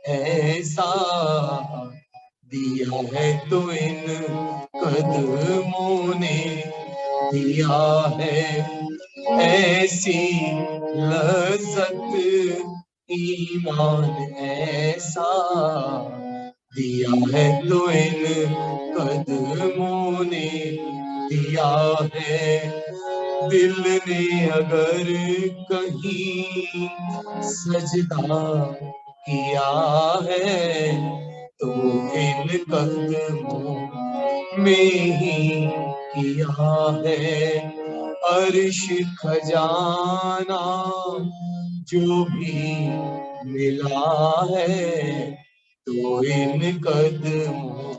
ऐसा, दिया है तो इन कदमों ने दिया है। ऐसी लज़्ज़त ईमान ऐसा, दिया है तो इन कदमों ने दिया है। दिल ने अगर कहीं सजदा किया है तो इन कदमों में ही किया है। अर्श खजाना जो भी मिला है तो इन कदमों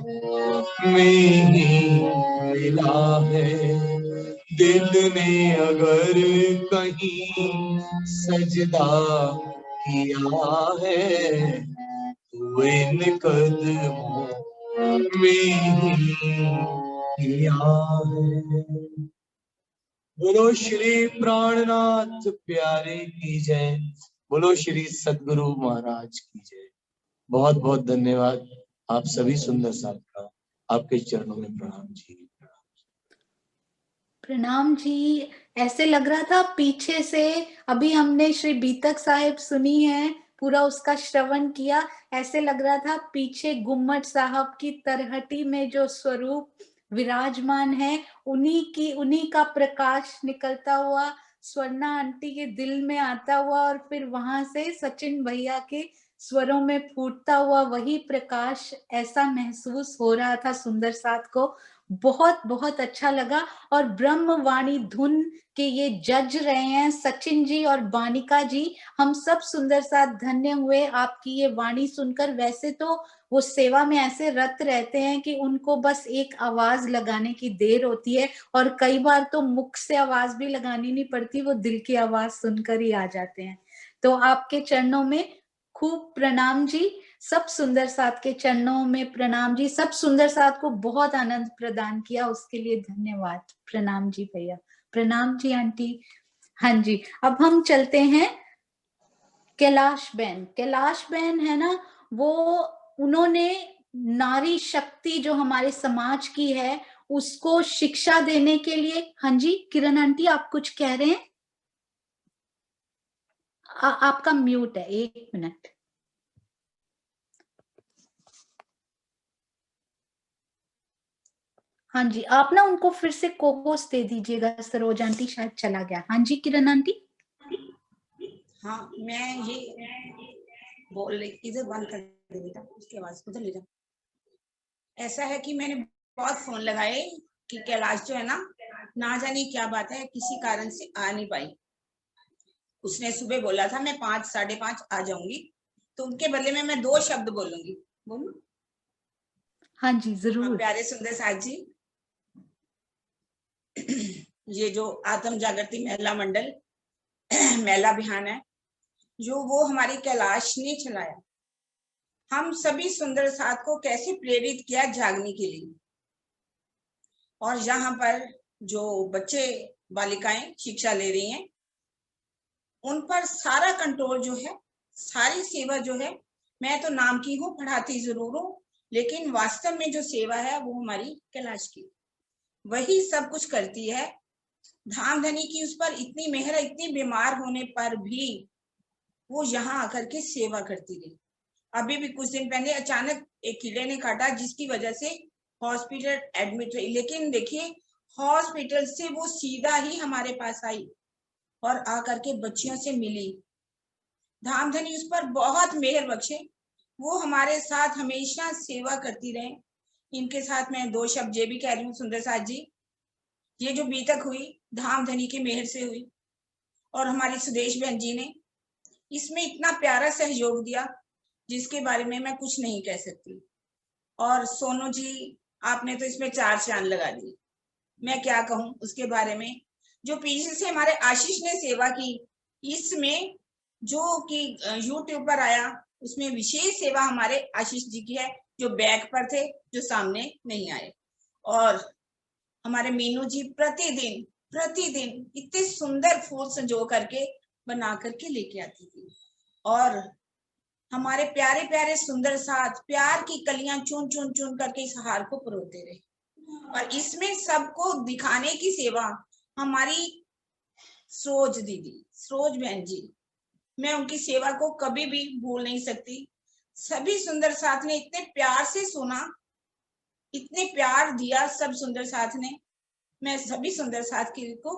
में ही मिला है। दिल ने अगर कहीं सजदा किया है तो इन कदमों में ही किया है। बोलो श्री प्राणनाथ प्यारे की जय, बोलो श्री सद्गुरु महाराज की जय। बहुत बहुत धन्यवाद आप सभी सुंदर साथ का, आपके चरणों में प्रणाम जी। प्रणाम जी। ऐसे लग रहा था पीछे से, अभी हमने श्री बीतक साहिब सुनी है, पूरा उसका श्रवण किया, ऐसे लग रहा था पीछे गुम्मट साहब की तरहटी में जो स्वरूप विराजमान है, उन्हीं का प्रकाश निकलता हुआ स्वर्णा आंटी के दिल में आता हुआ और फिर वहां से सचिन भैया के स्वरों में फूटता हुआ वही प्रकाश, ऐसा महसूस हो रहा था सुंदर साथ को। बहुत बहुत अच्छा लगा। और ब्रह्मवाणी धुन के ये जज रहे हैं सचिन जी और बानिका जी, हम सब सुंदर साथ धन्य हुए आपकी ये वाणी सुनकर। वैसे तो वो सेवा में ऐसे रत रहते हैं कि उनको बस एक आवाज लगाने की देर होती है, और कई बार तो मुख से आवाज भी लगानी नहीं पड़ती, वो दिल की आवाज सुनकर ही आ जाते हैं। तो आपके चरणों में खूब प्रणाम जी, सब सुंदर साथ के चरणों में प्रणाम जी। सब सुंदर साथ को बहुत आनंद प्रदान किया, उसके लिए धन्यवाद। प्रणाम जी भैया, प्रणाम जी आंटी। हाँ जी, अब हम चलते हैं कैलाश बहन। कैलाश बहन है ना, वो उन्होंने नारी शक्ति जो हमारे समाज की है उसको शिक्षा देने के लिए। हाँ जी किरण आंटी, आप कुछ कह रहे हैं? आपका म्यूट है, 1 मिनट। हाँ जी, आप ना उनको फिर से को-होस्ट दे दीजिएगा, सरोज आंटी शायद चला गया। हाँ जी किरण आंटी। हाँ, मैं ये बोल रही, इधर बंद कर दे बेटा, उसके बाद उधर ले जा। ऐसा है कि मैंने बहुत फोन लगाए कि कैलाश जो है ना जाने क्या बात है, किसी कारण से आ नहीं पाई। उसने सुबह बोला था मैं 5 साढ़े 5 आ जाऊंगी, तो उनके बदले में मैं 2 शब्द बोलूंगी। बोलूं? हाँ जी हाँ, जरूर। प्यारे सुंदर साथ जी, ये जो आत्म जागृति महिला मंडल महिला अभियान है, जो वो हमारी कैलाश ने चलाया, हम सभी सुंदर साथ को कैसे प्रेरित किया जागने के लिए। और यहाँ पर जो बच्चे बालिकाएं शिक्षा ले रही हैं, उन पर सारा कंट्रोल जो है, सारी सेवा जो है, मैं तो नाम की हूँ, पढ़ाती जरूर हूँ, लेकिन वास्तव में जो सेवा है वो हमारी कैलाश की, वही सब कुछ करती है। धाम धनी की उस पर इतनी मेहर, इतनी बीमार होने पर भी वो यहाँ आकर के सेवा करती रही। अभी भी कुछ दिन पहले अचानक एक कीड़े ने काटा, जिसकी वजह से हॉस्पिटल एडमिट रही, लेकिन देखिए हॉस्पिटल से वो सीधा ही हमारे पास आई और आकर के बच्चियों से मिली। धाम धनी उस पर बहुत मेहर बख्शे, वो हमारे साथ हमेशा सेवा करती रहे। इनके साथ मैं 2 शब्द ये भी कह रही हूँ, सुंदर साथ जी, ये जो बीतक हुई धाम धनी की मेहर से हुई, और हमारी सुदेश बहन जी ने इसमें इतना प्यारा सहयोग दिया जिसके बारे में मैं कुछ नहीं कह सकती। और सोनू जी, आपने तो इसमें 4 चांद लगा दिए, मैं क्या कहूँ उसके बारे में। जो पीछे से हमारे आशीष ने सेवा की, इसमें जो कि यूट्यूब पर आया, उसमें विशेष सेवा हमारे आशीष जी की है, जो बैक पर थे, जो सामने नहीं आए। और हमारे मीनू जी प्रतिदिन इतने सुंदर फूल संजो करके बना करके लेके आती थी। और हमारे प्यारे प्यारे सुंदर साथ प्यार की कलियां चुन चुन चुन करके इस हार को परोते रहे। और इसमें सबको दिखाने की सेवा हमारी सरोज दीदी, सरोज बहन जी, मैं उनकी सेवा को कभी भी भूल नहीं सकती। सभी सुंदर साथ ने इतने प्यार से सुना, इतने प्यार दिया सब सुंदर साथ ने। मैं सभी सुंदर साथ की को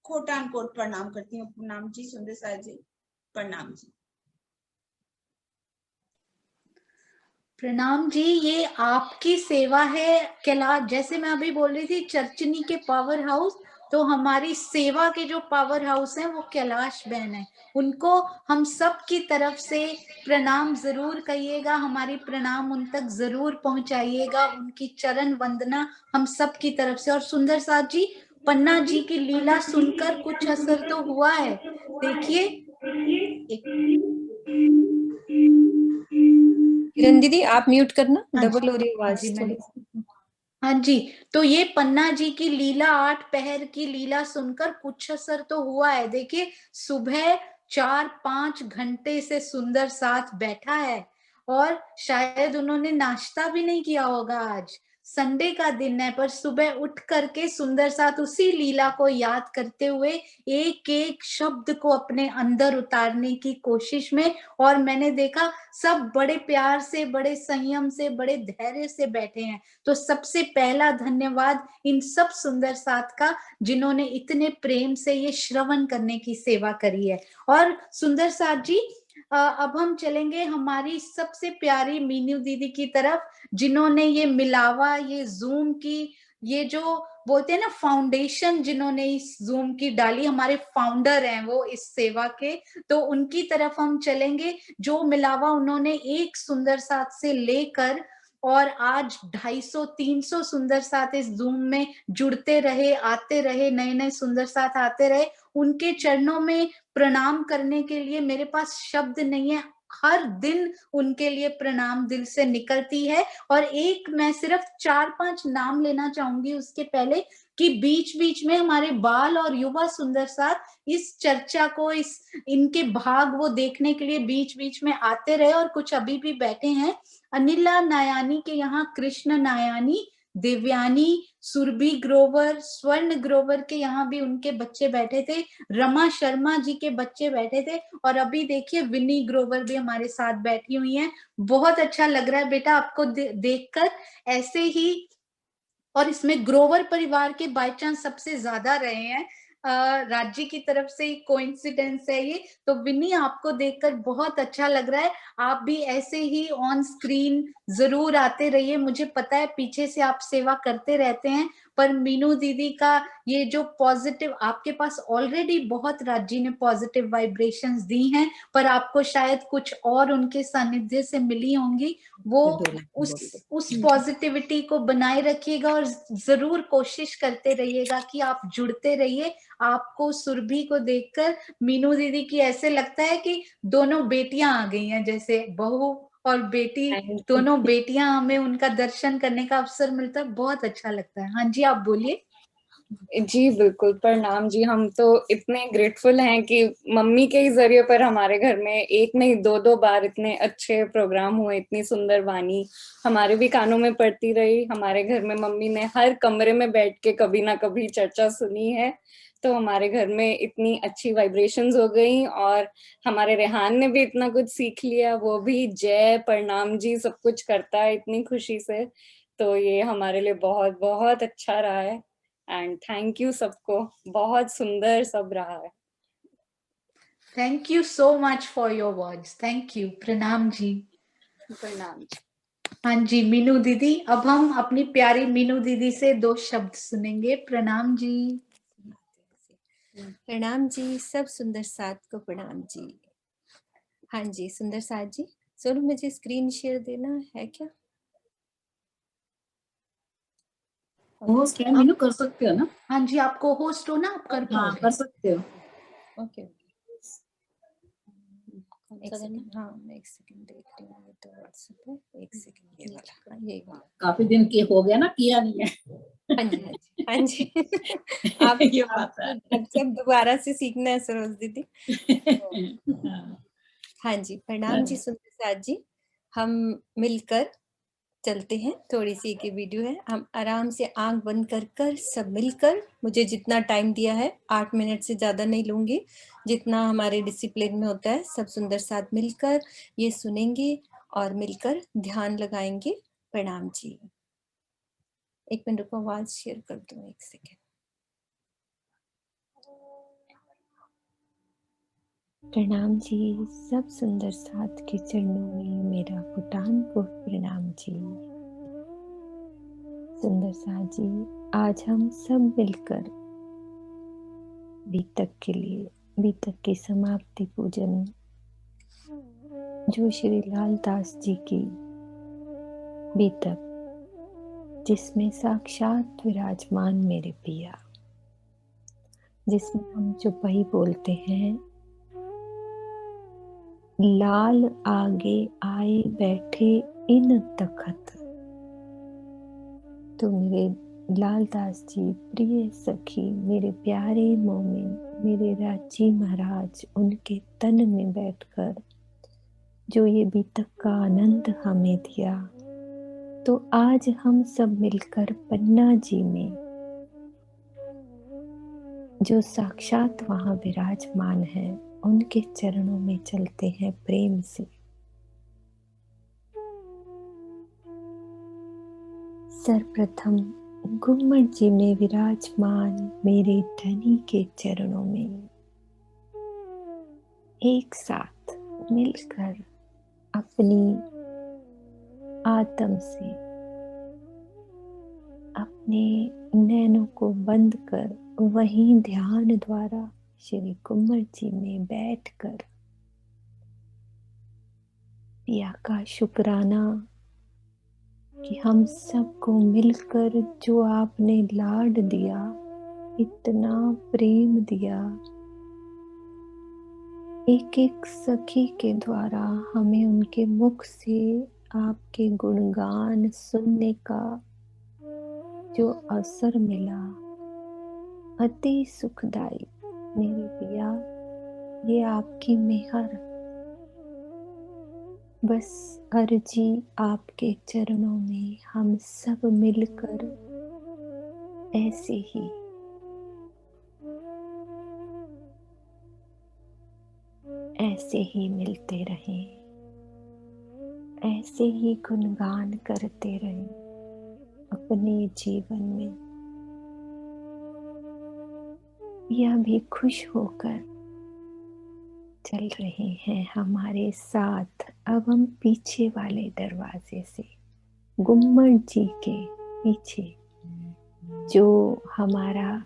कोटान कोट प्रणाम करती हूँ। प्रणाम जी सुंदर साथ जी, प्रणाम जी। प्रणाम जी, ये आपकी सेवा है कैलाश। जैसे मैं अभी बोल रही थी चर्चनी के पावर हाउस, तो हमारी सेवा के जो पावर हाउस हैं वो कैलाश बहन है। उनको हम सब की तरफ से प्रणाम जरूर कहिएगा, हमारी प्रणाम उन तक जरूर पहुंचाइएगा, उनकी चरण वंदना हम सब की तरफ से। और सुंदर साथ जी, पन्ना जी की लीला सुनकर कुछ असर तो हुआ है, देखिए। किरण दीदी आप म्यूट करना, हाँ डबल हो रही हाँ आवाज जी, थोड़ी। हाँ जी, तो ये पन्ना जी की लीला, 8 पहर की लीला सुनकर कुछ असर तो हुआ है। देखिए सुबह 4-5 घंटे से सुंदर साथ बैठा है, और शायद उन्होंने नाश्ता भी नहीं किया होगा। आज संडे का दिन है, पर सुबह उठ करके सुंदर साथ उसी लीला को याद करते हुए एक एक शब्द को अपने अंदर उतारने की कोशिश में। और मैंने देखा सब बड़े प्यार से, बड़े संयम से, बड़े धैर्य से बैठे हैं। तो सबसे पहला धन्यवाद इन सब सुंदर साथ का, जिन्होंने इतने प्रेम से ये श्रवण करने की सेवा करी है। और सुंदर साथ जी, अब हम चलेंगे हमारी सबसे प्यारी मीनू दीदी की तरफ, जिन्होंने ये मिलावा, ये जूम की, ये जो बोलते हैं ना फाउंडेशन, जिन्होंने इस जूम की डाली, हमारे फाउंडर हैं वो इस सेवा के। तो उनकी तरफ हम चलेंगे, जो मिलावा उन्होंने एक सुंदर साथ से लेकर, और आज 250-300 सुंदर साथ इस जूम में जुड़ते रहे, आते रहे, नए नए सुंदर साथ आते रहे। उनके चरणों में प्रणाम करने के लिए मेरे पास शब्द नहीं है। हर दिन उनके लिए प्रणाम दिल से निकलती है। और एक मैं सिर्फ 4-5 नाम लेना चाहूंगी उसके पहले, कि बीच बीच में हमारे बाल और युवा सुंदर साथ इस चर्चा को, इनके भाग वो देखने के लिए बीच बीच में आते रहे, और कुछ अभी भी बैठे हैं। अनिला नायानी के यहाँ कृष्ण नायानी, देवयानी, सुरभि ग्रोवर, स्वर्ण ग्रोवर के यहाँ भी उनके बच्चे बैठे थे, रमा शर्मा जी के बच्चे बैठे थे, और अभी देखिए विनी ग्रोवर भी हमारे साथ बैठी हुई हैं। बहुत अच्छा लग रहा है बेटा आपको देखकर, ऐसे ही। और इसमें ग्रोवर परिवार के बाय चांस सबसे ज्यादा रहे हैं, राज्य की तरफ से ही कोइंसिडेंस है ये। तो विनी आपको देखकर बहुत अच्छा लग रहा है, आप भी ऐसे ही ऑन स्क्रीन जरूर आते रहिए। मुझे पता है पीछे से आप सेवा करते रहते हैं, पर मीनू दीदी का ये जो पॉजिटिव, आपके पास ऑलरेडी बहुत राज्य ने पॉजिटिव वाइब्रेशंस दी हैं, पर आपको शायद कुछ और उनके सानिध्य से मिली होंगी। वो उस पॉजिटिविटी को बनाए रखिएगा, और जरूर कोशिश करते रहिएगा कि आप जुड़ते रहिए। आपको सुरभि को देखकर मीनू दीदी की ऐसे लगता है कि दोनों बेटियां आ गई हैं, जैसे बहू और बेटी, दोनों बेटियां, हमें उनका दर्शन करने का अवसर मिलता है, बहुत अच्छा लगता है। हाँ जी, आप बोलिए। जी बिल्कुल, प्रणाम जी। हम तो इतने ग्रेटफुल हैं कि मम्मी के ही जरिए पर हमारे घर में एक नहीं दो बार इतने अच्छे प्रोग्राम हुए, इतनी सुंदर वाणी हमारे भी कानों में पड़ती रही। हमारे घर में मम्मी ने हर कमरे में बैठ के कभी ना कभी चर्चा सुनी है, तो हमारे घर में इतनी अच्छी वाइब्रेशंस हो गई, और हमारे रेहान ने भी इतना कुछ सीख लिया, वो भी जय प्रणाम जी सब कुछ करता है इतनी खुशी से। तो ये हमारे लिए बहुत बहुत अच्छा रहा है, एंड थैंक यू सबको, बहुत सुंदर सब रहा है। Thank you so much for your words, thank you. प्रणाम जी। प्रणाम जी। हाँ जी मीनू दीदी, अब हम अपनी प्यारी मीनू दीदी से 2 शब्द सुनेंगे। प्रणाम जी। प्रणाम जी, सब सुंदर साथ को प्रणाम जी। हाँ जी सुंदर साथ जी, सोनू मुझे स्क्रीन शेयर देना है क्या? होस्ट है मीनू, कर सकते हो ना? हाँ जी, आपको होस्ट हो ना, आप कर हाँ पाओगे। कर सकते हो। ओके एक सेकंड, हाँ मैं एक सेकंड देख रही हूँ, ये तो व्हाट्सएप है। एक सेकंड, ये वाला, हाँ ये वाला। काफी दिन के हो गया ना, किया नहीं है। हाँ जी हाँ जी हाँ जी आप ये बात है। अब सब दोबारा से सीखना है सरोज दीदी। हाँ। हाँ जी प्रणाम जी सुंदर साथ जी। हम मिलकर चलते हैं, थोड़ी सी एक वीडियो है, हम आराम से आंख बंद कर कर सब मिलकर, मुझे जितना टाइम दिया है 8 मिनट से ज्यादा नहीं लूंगी, जितना हमारे डिसिप्लिन में होता है, सब सुंदर साथ मिलकर ये सुनेंगे और मिलकर ध्यान लगाएंगे। प्रणाम जी। एक मिनट रुको, आवाज शेयर कर दूं, एक सेकेंड। प्रणाम जी, सब सुंदर साथ के चरणों में मेरा भूटान को प्रणाम जी। सुंदर साथ जी, आज हम सब मिलकर बीतक के लिए, बीतक की समाप्ति पूजन, जो श्री लाल दास जी की बीतक, जिसमें साक्षात विराजमान मेरे पिया, जिसमें हम चौपाई बोलते हैं, लाल आगे आए बैठे इन तखत। तो मेरे लाल दास जी, प्रिय सखी, मेरे प्यारे मोमिन, मेरे राजी महाराज, उनके तन में बैठकर जो ये बीतक का आनंद हमें दिया, तो आज हम सब मिलकर पन्ना जी में जो साक्षात वहां विराजमान है, उनके चरणों में चलते हैं प्रेम से। सर्वप्रथम गुम्मट जी में विराजमान मेरे धनी के चरणों में एक साथ मिलकर अपनी आत्म से अपने नैनों को बंद कर वहीं ध्यान द्वारा श्री गुम्मट जी में बैठकर पिया का शुक्राना कि हम सबको मिलकर जो आपने लाड दिया, इतना प्रेम दिया, एक एक सखी के द्वारा हमें उनके मुख से आपके गुणगान सुनने का जो अवसर मिला, अति सुखदाई मेरे पिया। ये आपकी मेहर, बस अर्जी आपके चरणों में हम सब मिलकर ऐसे ही मिलते रहें, ऐसे ही गुणगान करते रहें अपने जीवन में। यह भी खुश होकर चल रहे हैं हमारे साथ। अब हम पीछे वाले दरवाजे से, गुम्मट जी के पीछे जो हमारा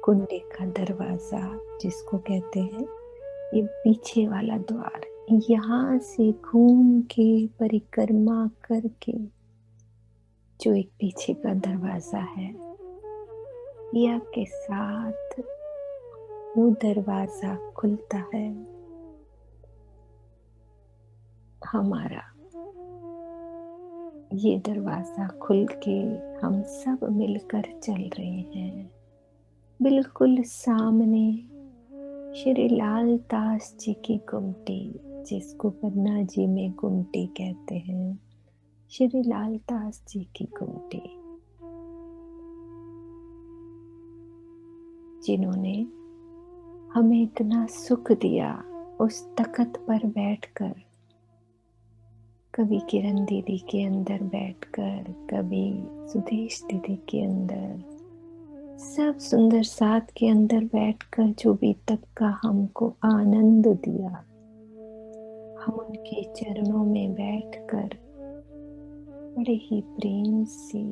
कुंडे का दरवाजा जिसको कहते हैं, ये पीछे वाला द्वार, यहाँ से घूम के परिक्रमा करके जो एक पीछे का दरवाजा है, या के साथ वो दरवाजा खुलता है हमारा। ये दरवाजा खुल के हम सब मिलकर चल रहे हैं। बिल्कुल सामने श्री लाल दास जी की गुमटी, जिसको पन्ना जी में गुमटी कहते हैं, श्री लाल दास जी की गुमटी, जिन्होंने हमें इतना सुख दिया। उस तख्त पर बैठकर, कभी किरण दीदी के अंदर बैठकर, कभी सुदेश दीदी के अंदर, सब सुंदर साथ के अंदर बैठकर जो भी तक का हमको आनंद दिया, हम उनके चरणों में बैठकर बड़े ही प्रेम से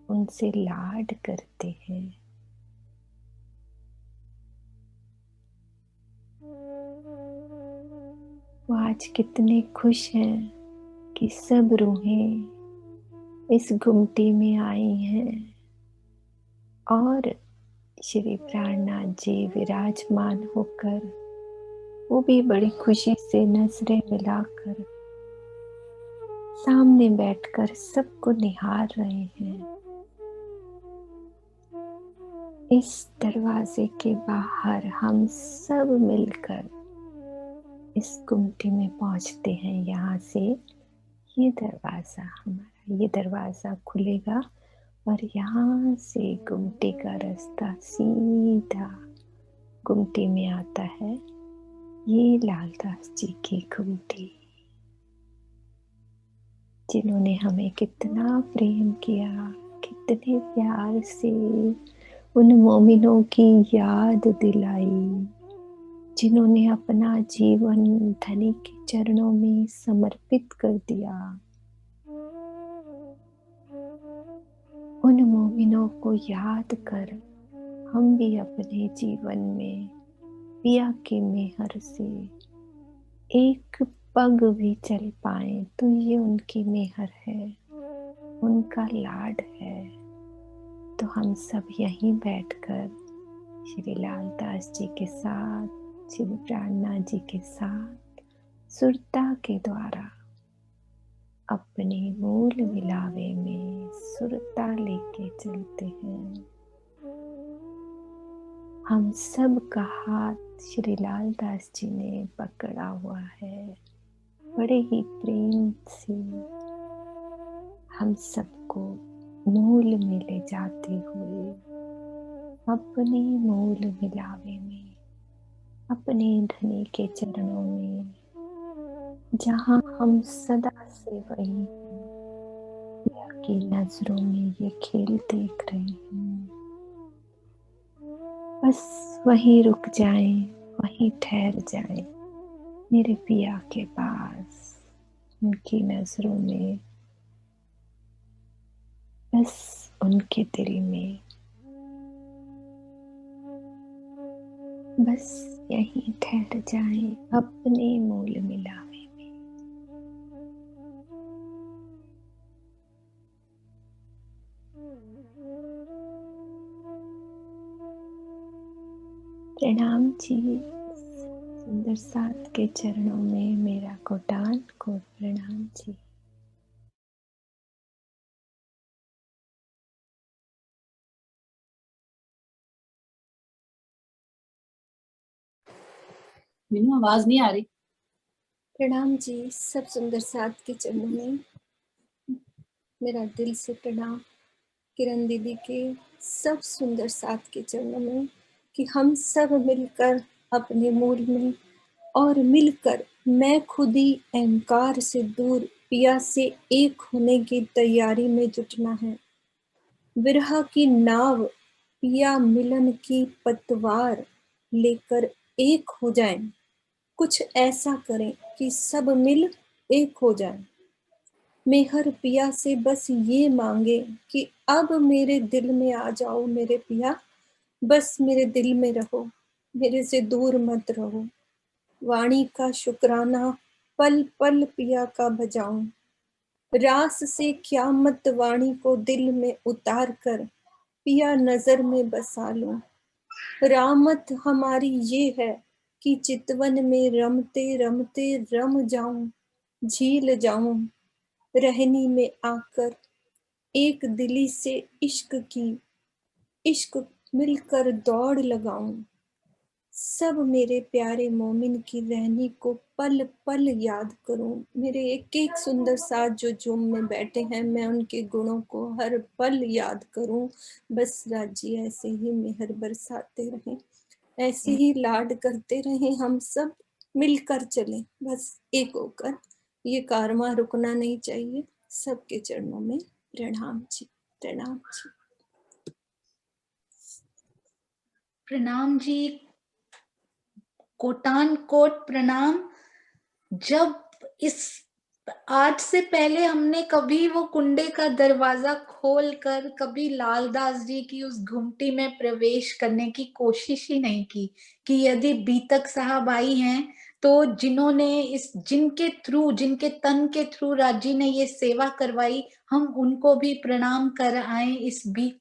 उनसे लाड करते हैं। वो आज कितने खुश हैं कि सब रूहें इस गुमटी में आई हैं और श्री प्राणनाथ जी विराजमान होकर वो भी बड़ी खुशी से नजरें मिलाकर सामने बैठकर सबको निहार रहे हैं। इस दरवाजे के बाहर हम सब मिलकर इस गुमटी में पहुंचते हैं। यहाँ से ये दरवाजा हमारा, ये दरवाजा खुलेगा और यहाँ से गुमटी का रास्ता सीधा गुमटी में आता है। ये लालदास जी की गुमटी, जिन्होंने हमें कितना प्रेम किया, कितने प्यार से उन मोमिनों की याद दिलाई, जिन्होंने अपना जीवन धनी के चरणों में समर्पित कर दिया। उन मोमिनों को याद कर हम भी अपने जीवन में पिया की मेहर से एक पग भी चल पाए तो ये उनकी मेहर है, उनका लाड है। तो हम सब यहीं बैठकर श्री लालदास जी के साथ, श्री प्राणनाथ जी के साथ सुरता के द्वारा अपने मूल मिलावे में सुरता लेके चलते हैं। हम सब का हाथ श्री लालदास जी ने पकड़ा हुआ है, बड़े ही प्रेम से हम सबको मूल में ले जाते हुए अपने मूल मिलावे में, अपने धनी के चरणों में, जहाँ हम सदा से वही पिया की नजरों में ये खेल देख रहे हैं। बस वहीं रुक जाएं, वहीं ठहर जाएं मेरे पिया के पास, उनकी नजरों में, बस उनके दिल में, बस यहीं ठहर जाएं अपने मूल मिलावे में। प्रणाम जी सुंदर साथ के चरणों में मेरा कोटान कोट प्रणाम जी। मीनू आवाज नहीं आ रही। प्रणाम जी, सब सुंदर साथ के चरणों में मेरा दिल से प्रणाम। किरण दीदी के सब सुंदर साथ के चरणों में कि हम सब मिलकर अपने मूल में और मिलकर मैं खुद ही अहंकार से दूर पिया से एक होने की तैयारी में जुटना है। विरह की नाव पिया मिलन की पतवार लेकर एक हो जाएं। कुछ ऐसा करें कि सब मिल एक हो जाएं। मेहर पिया से बस ये मांगे कि अब मेरे दिल में आ जाओ मेरे पिया, बस मेरे दिल में रहो, मेरे से दूर मत रहो। वाणी का शुक्राना पल पल पिया का बजाऊं, रास से क़यामत वाणी को दिल में उतार कर पिया नजर में बसा लूं। रामत हमारी ये है कि चितवन में रमते रमते रम जाऊं, झील जाऊं, रहनी में आकर एक दिली से इश्क मिलकर दौड़ लगाऊं। सब मेरे प्यारे मोमिन की रहनी को पल पल याद करूं। मेरे एक एक सुंदर साथ जो जुम में बैठे हैं, मैं उनके गुणों को हर पल याद करूं। बस राजी ऐसे ही मेहर बरसाते रहें, ऐसे ही लाड करते रहें, हम सब मिलकर चलें बस एक होकर। ये कारवां रुकना नहीं चाहिए। सबके चरणों में प्रणाम जी, प्रणाम जी। प्रणाम जी, कोटान कोट प्रणाम। जब इस आज से पहले हमने कभी वो कुंडे का दरवाजा खोलकर कभी लालदास जी की उस घुमटी में प्रवेश करने की कोशिश ही नहीं की कि यदि बीतक साहब आई हैं तो जिनके तन के थ्रू राजी ने ये सेवा करवाई, हम उनको भी प्रणाम कर आए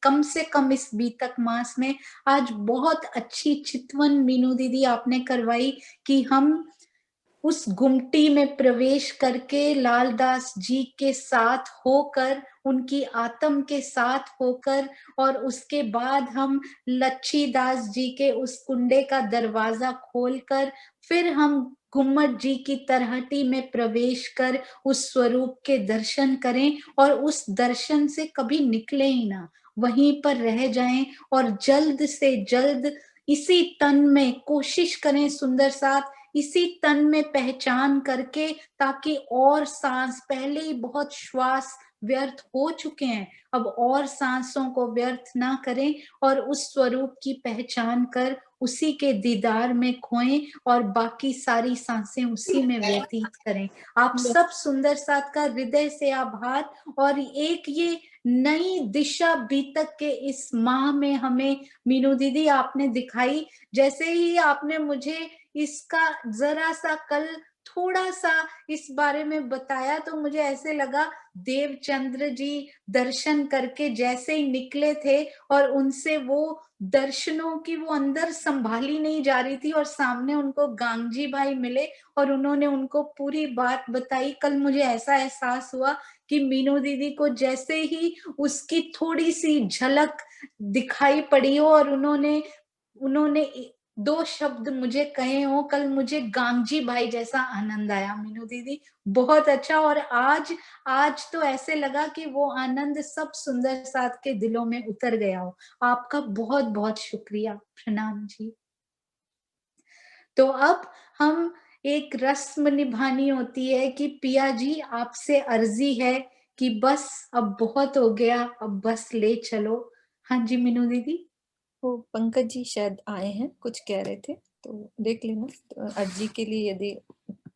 कम से कम इस बीतक मास में। आज बहुत अच्छी चितवन मीनू दीदी आपने करवाई कि हम उस गुमटी में प्रवेश करके लालदास जी के साथ होकर, उनकी आत्म के साथ होकर, और उसके बाद हम लच्छीदास जी के उस कुंडे का दरवाजा खोलकर फिर हम गुम्मट जी की तरहटी में प्रवेश कर उस स्वरूप के दर्शन करें और उस दर्शन से कभी निकले ही ना, वहीं पर रह जाएं और जल्द से जल्द इसी तन में कोशिश करें सुंदर साथ, इसी तन में पहचान करके, ताकि और सांस, पहले ही बहुत श्वास व्यर्थ हो चुके हैं, अब और सांसों को व्यर्थ ना करें और उस स्वरूप की पहचान कर उसी के दीदार में खोएं और बाकी सारी सांसें उसी में व्यतीत करें। आप सब सुंदर साथ का हृदय से आभार। और एक ये नई दिशा बीतक के इस माह में हमें मीनू दीदी आपने दिखाई। जैसे ही आपने मुझे इसका जरा सा कल थोड़ा सा इस बारे में बताया तो मुझे ऐसे लगा देवचंद्र जी दर्शन करके जैसे ही निकले थे और उनसे वो दर्शनों की वो अंदर संभाली नहीं जा रही थी और सामने उनको गांगजी भाई मिले और उन्होंने उनको पूरी बात बताई। कल मुझे ऐसा एहसास हुआ कि मीनू दीदी को जैसे ही उसकी थोड़ी सी झलक दिखाई पड़ी हो और उन्होंने दो शब्द मुझे कहे हो, कल मुझे गांगजी भाई जैसा आनंद आया मीनू दीदी, बहुत अच्छा। और आज तो ऐसे लगा कि वो आनंद सब सुंदर साथ के दिलों में उतर गया हो। आपका बहुत बहुत शुक्रिया, प्रणाम जी। तो अब हम एक रस्म निभानी होती है कि पिया जी आपसे अर्जी है कि बस अब बहुत हो गया, अब बस ले चलो। हाँ जी मीनू दीदी। वो पंकज जी शायद आए हैं, कुछ कह रहे थे तो देख लेना। तो अर्जी के लिए यदि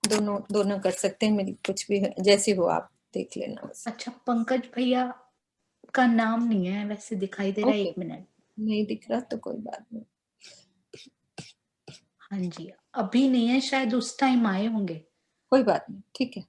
दोनों कर सकते हैं, कुछ भी जैसे हो आप देख लेना बस। अच्छा, पंकज भैया का नाम नहीं है वैसे, दिखाई दे रहा है। 1 मिनट, नहीं दिख रहा तो कोई बात नहीं। हाँ जी, अभी नहीं है, शायद उस टाइम आए होंगे। कोई बात नहीं, ठीक है।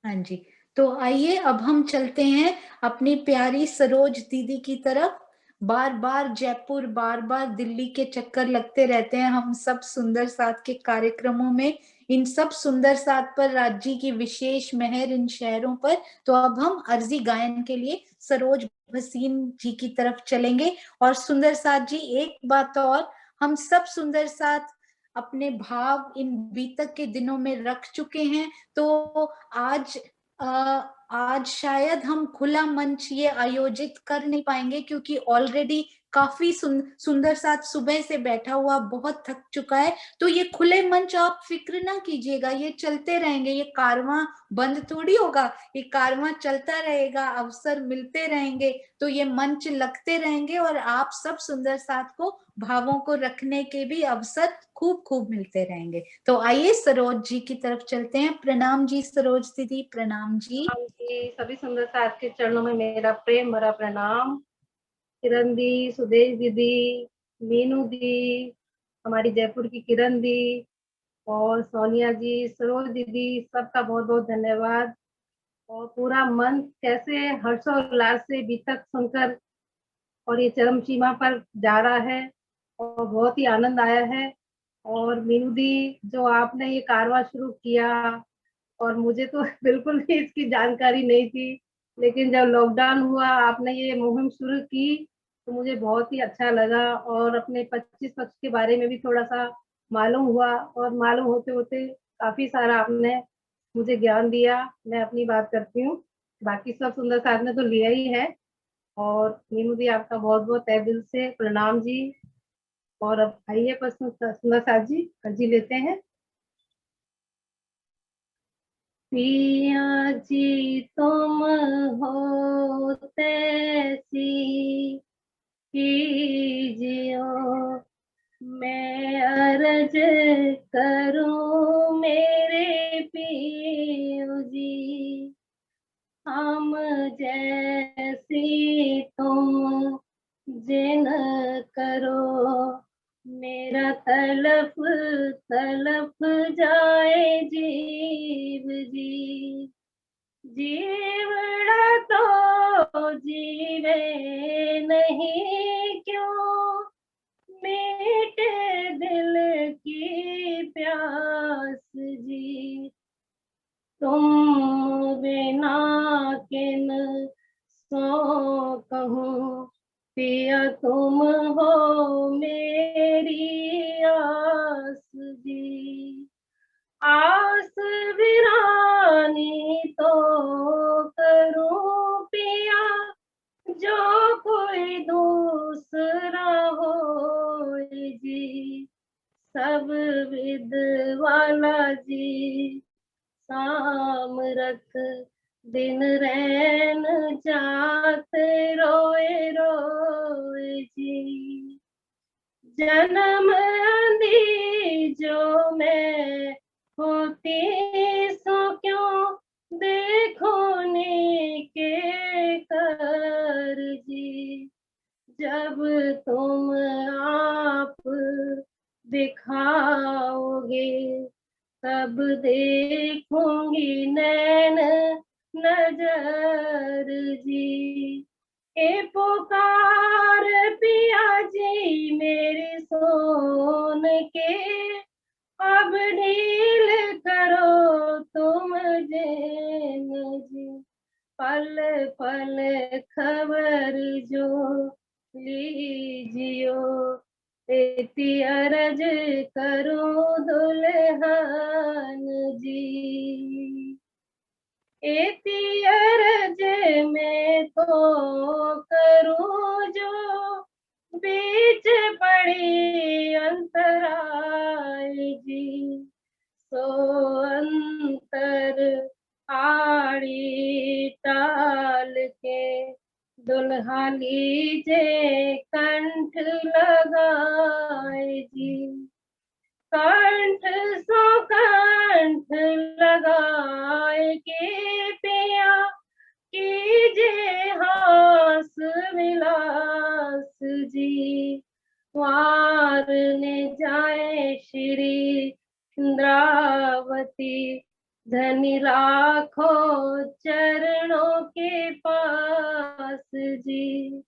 हाँ जी, तो आइए अब हम चलते हैं अपनी प्यारी सरोज दीदी की तरफ। बार बार जयपुर, बार बार दिल्ली के चक्कर लगते रहते हैं हम सब सुंदर साथ के कार्यक्रमों में। इन सब सुंदर साथ पर राज जी की विशेष मेहर इन शहरों पर। तो अब हम अर्जी गायन के लिए सरोज भसीन जी की तरफ चलेंगे। और सुंदर साथ जी, एक बात और, हम सब सुंदर साथ अपने भाव इन बीतक के दिनों में रख चुके हैं, तो आज शायद हम खुला मंच ये आयोजित कर नहीं पाएंगे, क्योंकि ऑलरेडी काफी सुंदर साथ सुबह से बैठा हुआ बहुत थक चुका है। तो ये खुले मंच आप फिक्र ना कीजिएगा, ये चलते रहेंगे, ये कारवां बंद थोड़ी होगा, ये कारवां चलता रहेगा, अवसर मिलते रहेंगे, तो ये मंच लगते रहेंगे और आप सब सुंदर साथ को भावों को रखने के भी अवसर खूब खूब मिलते रहेंगे। तो आइए सरोज जी की तरफ चलते हैं। प्रणाम जी सरोज दीदी, प्रणाम जी। सभी सुंदर साथ के चरणों में मेरा प्रेम भरा प्रणाम। किरण दी, सुदेश दीदी, मीनू दी, हमारी जयपुर की किरण दी और सोनिया जी, सरोज दीदी, सबका बहुत बहुत धन्यवाद। और पूरा मन कैसे हर्षोल्लास से बीतक सुनकर और ये चरम सीमा पर जा रहा है और बहुत ही आनंद आया है। और मीनू दी, जो आपने ये कारवां शुरू किया, और मुझे तो बिल्कुल भी इसकी जानकारी नहीं थी, लेकिन जब लॉकडाउन हुआ आपने ये मुहिम शुरू की तो मुझे बहुत ही अच्छा लगा और अपने 25 पक्ष के बारे में भी थोड़ा सा मालूम हुआ और मालूम होते होते काफी सारा आपने मुझे ज्ञान दिया। मैं अपनी बात करती हूँ, बाकी सब सुंदर साथ ने तो लिया ही है। और मीनू दी, आपका बहुत बहुत तहे दिल से प्रणाम जी। और अब आइए प्रश्न सुंदर साथ जी अर्जी लेते हैं। पिया जी तुम हो तैसी कीजियो, मैं अर्ज करूं मेरे पियो जी। हम जैसी तुम जिन करो, मेरा तलफ तलफ जाए जीव जी। जीवड़ा तो जीवे नहीं क्यों, मीठे दिल की प्यास जी। तुम बिना किन सो कहूँ, पिया तुम हो मेरी आस जी। आस वीरानी तो करूं पिया, जो कोई दूसरा हो जी। सब विद वाला जी, शाम रख दिन रैन जाते रोए रोए जी। जन्म अंधी जो मैं होती सो क्यों, देखो के कर जी। जब तुम आप दिखाओगे, तब देखूंगी नैन नजर जी। ए पुकार पिया जी मेरी सोन के, अब ढील करो तुम जैन जी। पल पल खबर जो लीजियो, एती अरज करूं दुल्हन जी। एती अरज में तो करूं जो बीच पड़ी अंतराय जी। सो अंतर आड़ी टाल के, दुल्हा लीजे कंठ लगाए जी। कंठ सो कंठ लगाए के पिया, कीजे हास विलास जी। वार ने जाए श्री इंद्रावती, धनी राखो चरणों के पास जी।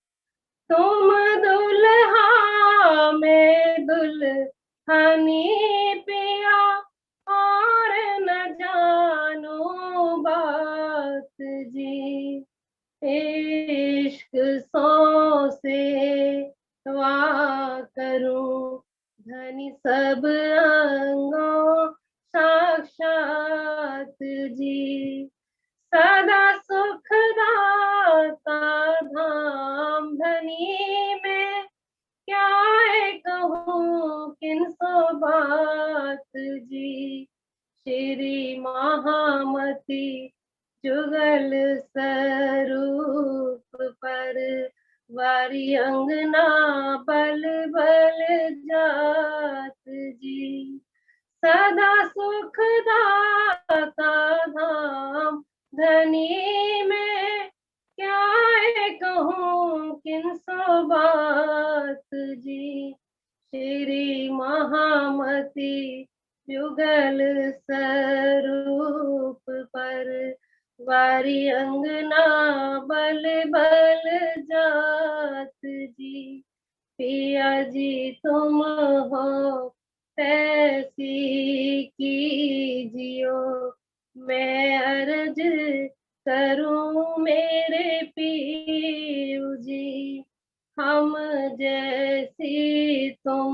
तुम दुल्हा मैं दुल्हनी पिया, और न जानो बात जी। इश्क सौ से वा करूं धनी सब अंगों साक्षात जी। सदा सुखदाता धाम धनी में, क्या है कहूँ किन सो बात जी। श्री महामती जुगल स्वरूप पर, वारी अंगना बल बल जात जी। सदा सुखदाता धाम धनी में, क्या है कहूँ किन सो बात जी। श्री महामती जुगल स्वरूप पर, वारी अंगना बल बल जात जी। पिया जी तुम हो ऐसी कीजियो, मैं अर्ज करूं मेरे पीऊ जी। हम जैसी तुम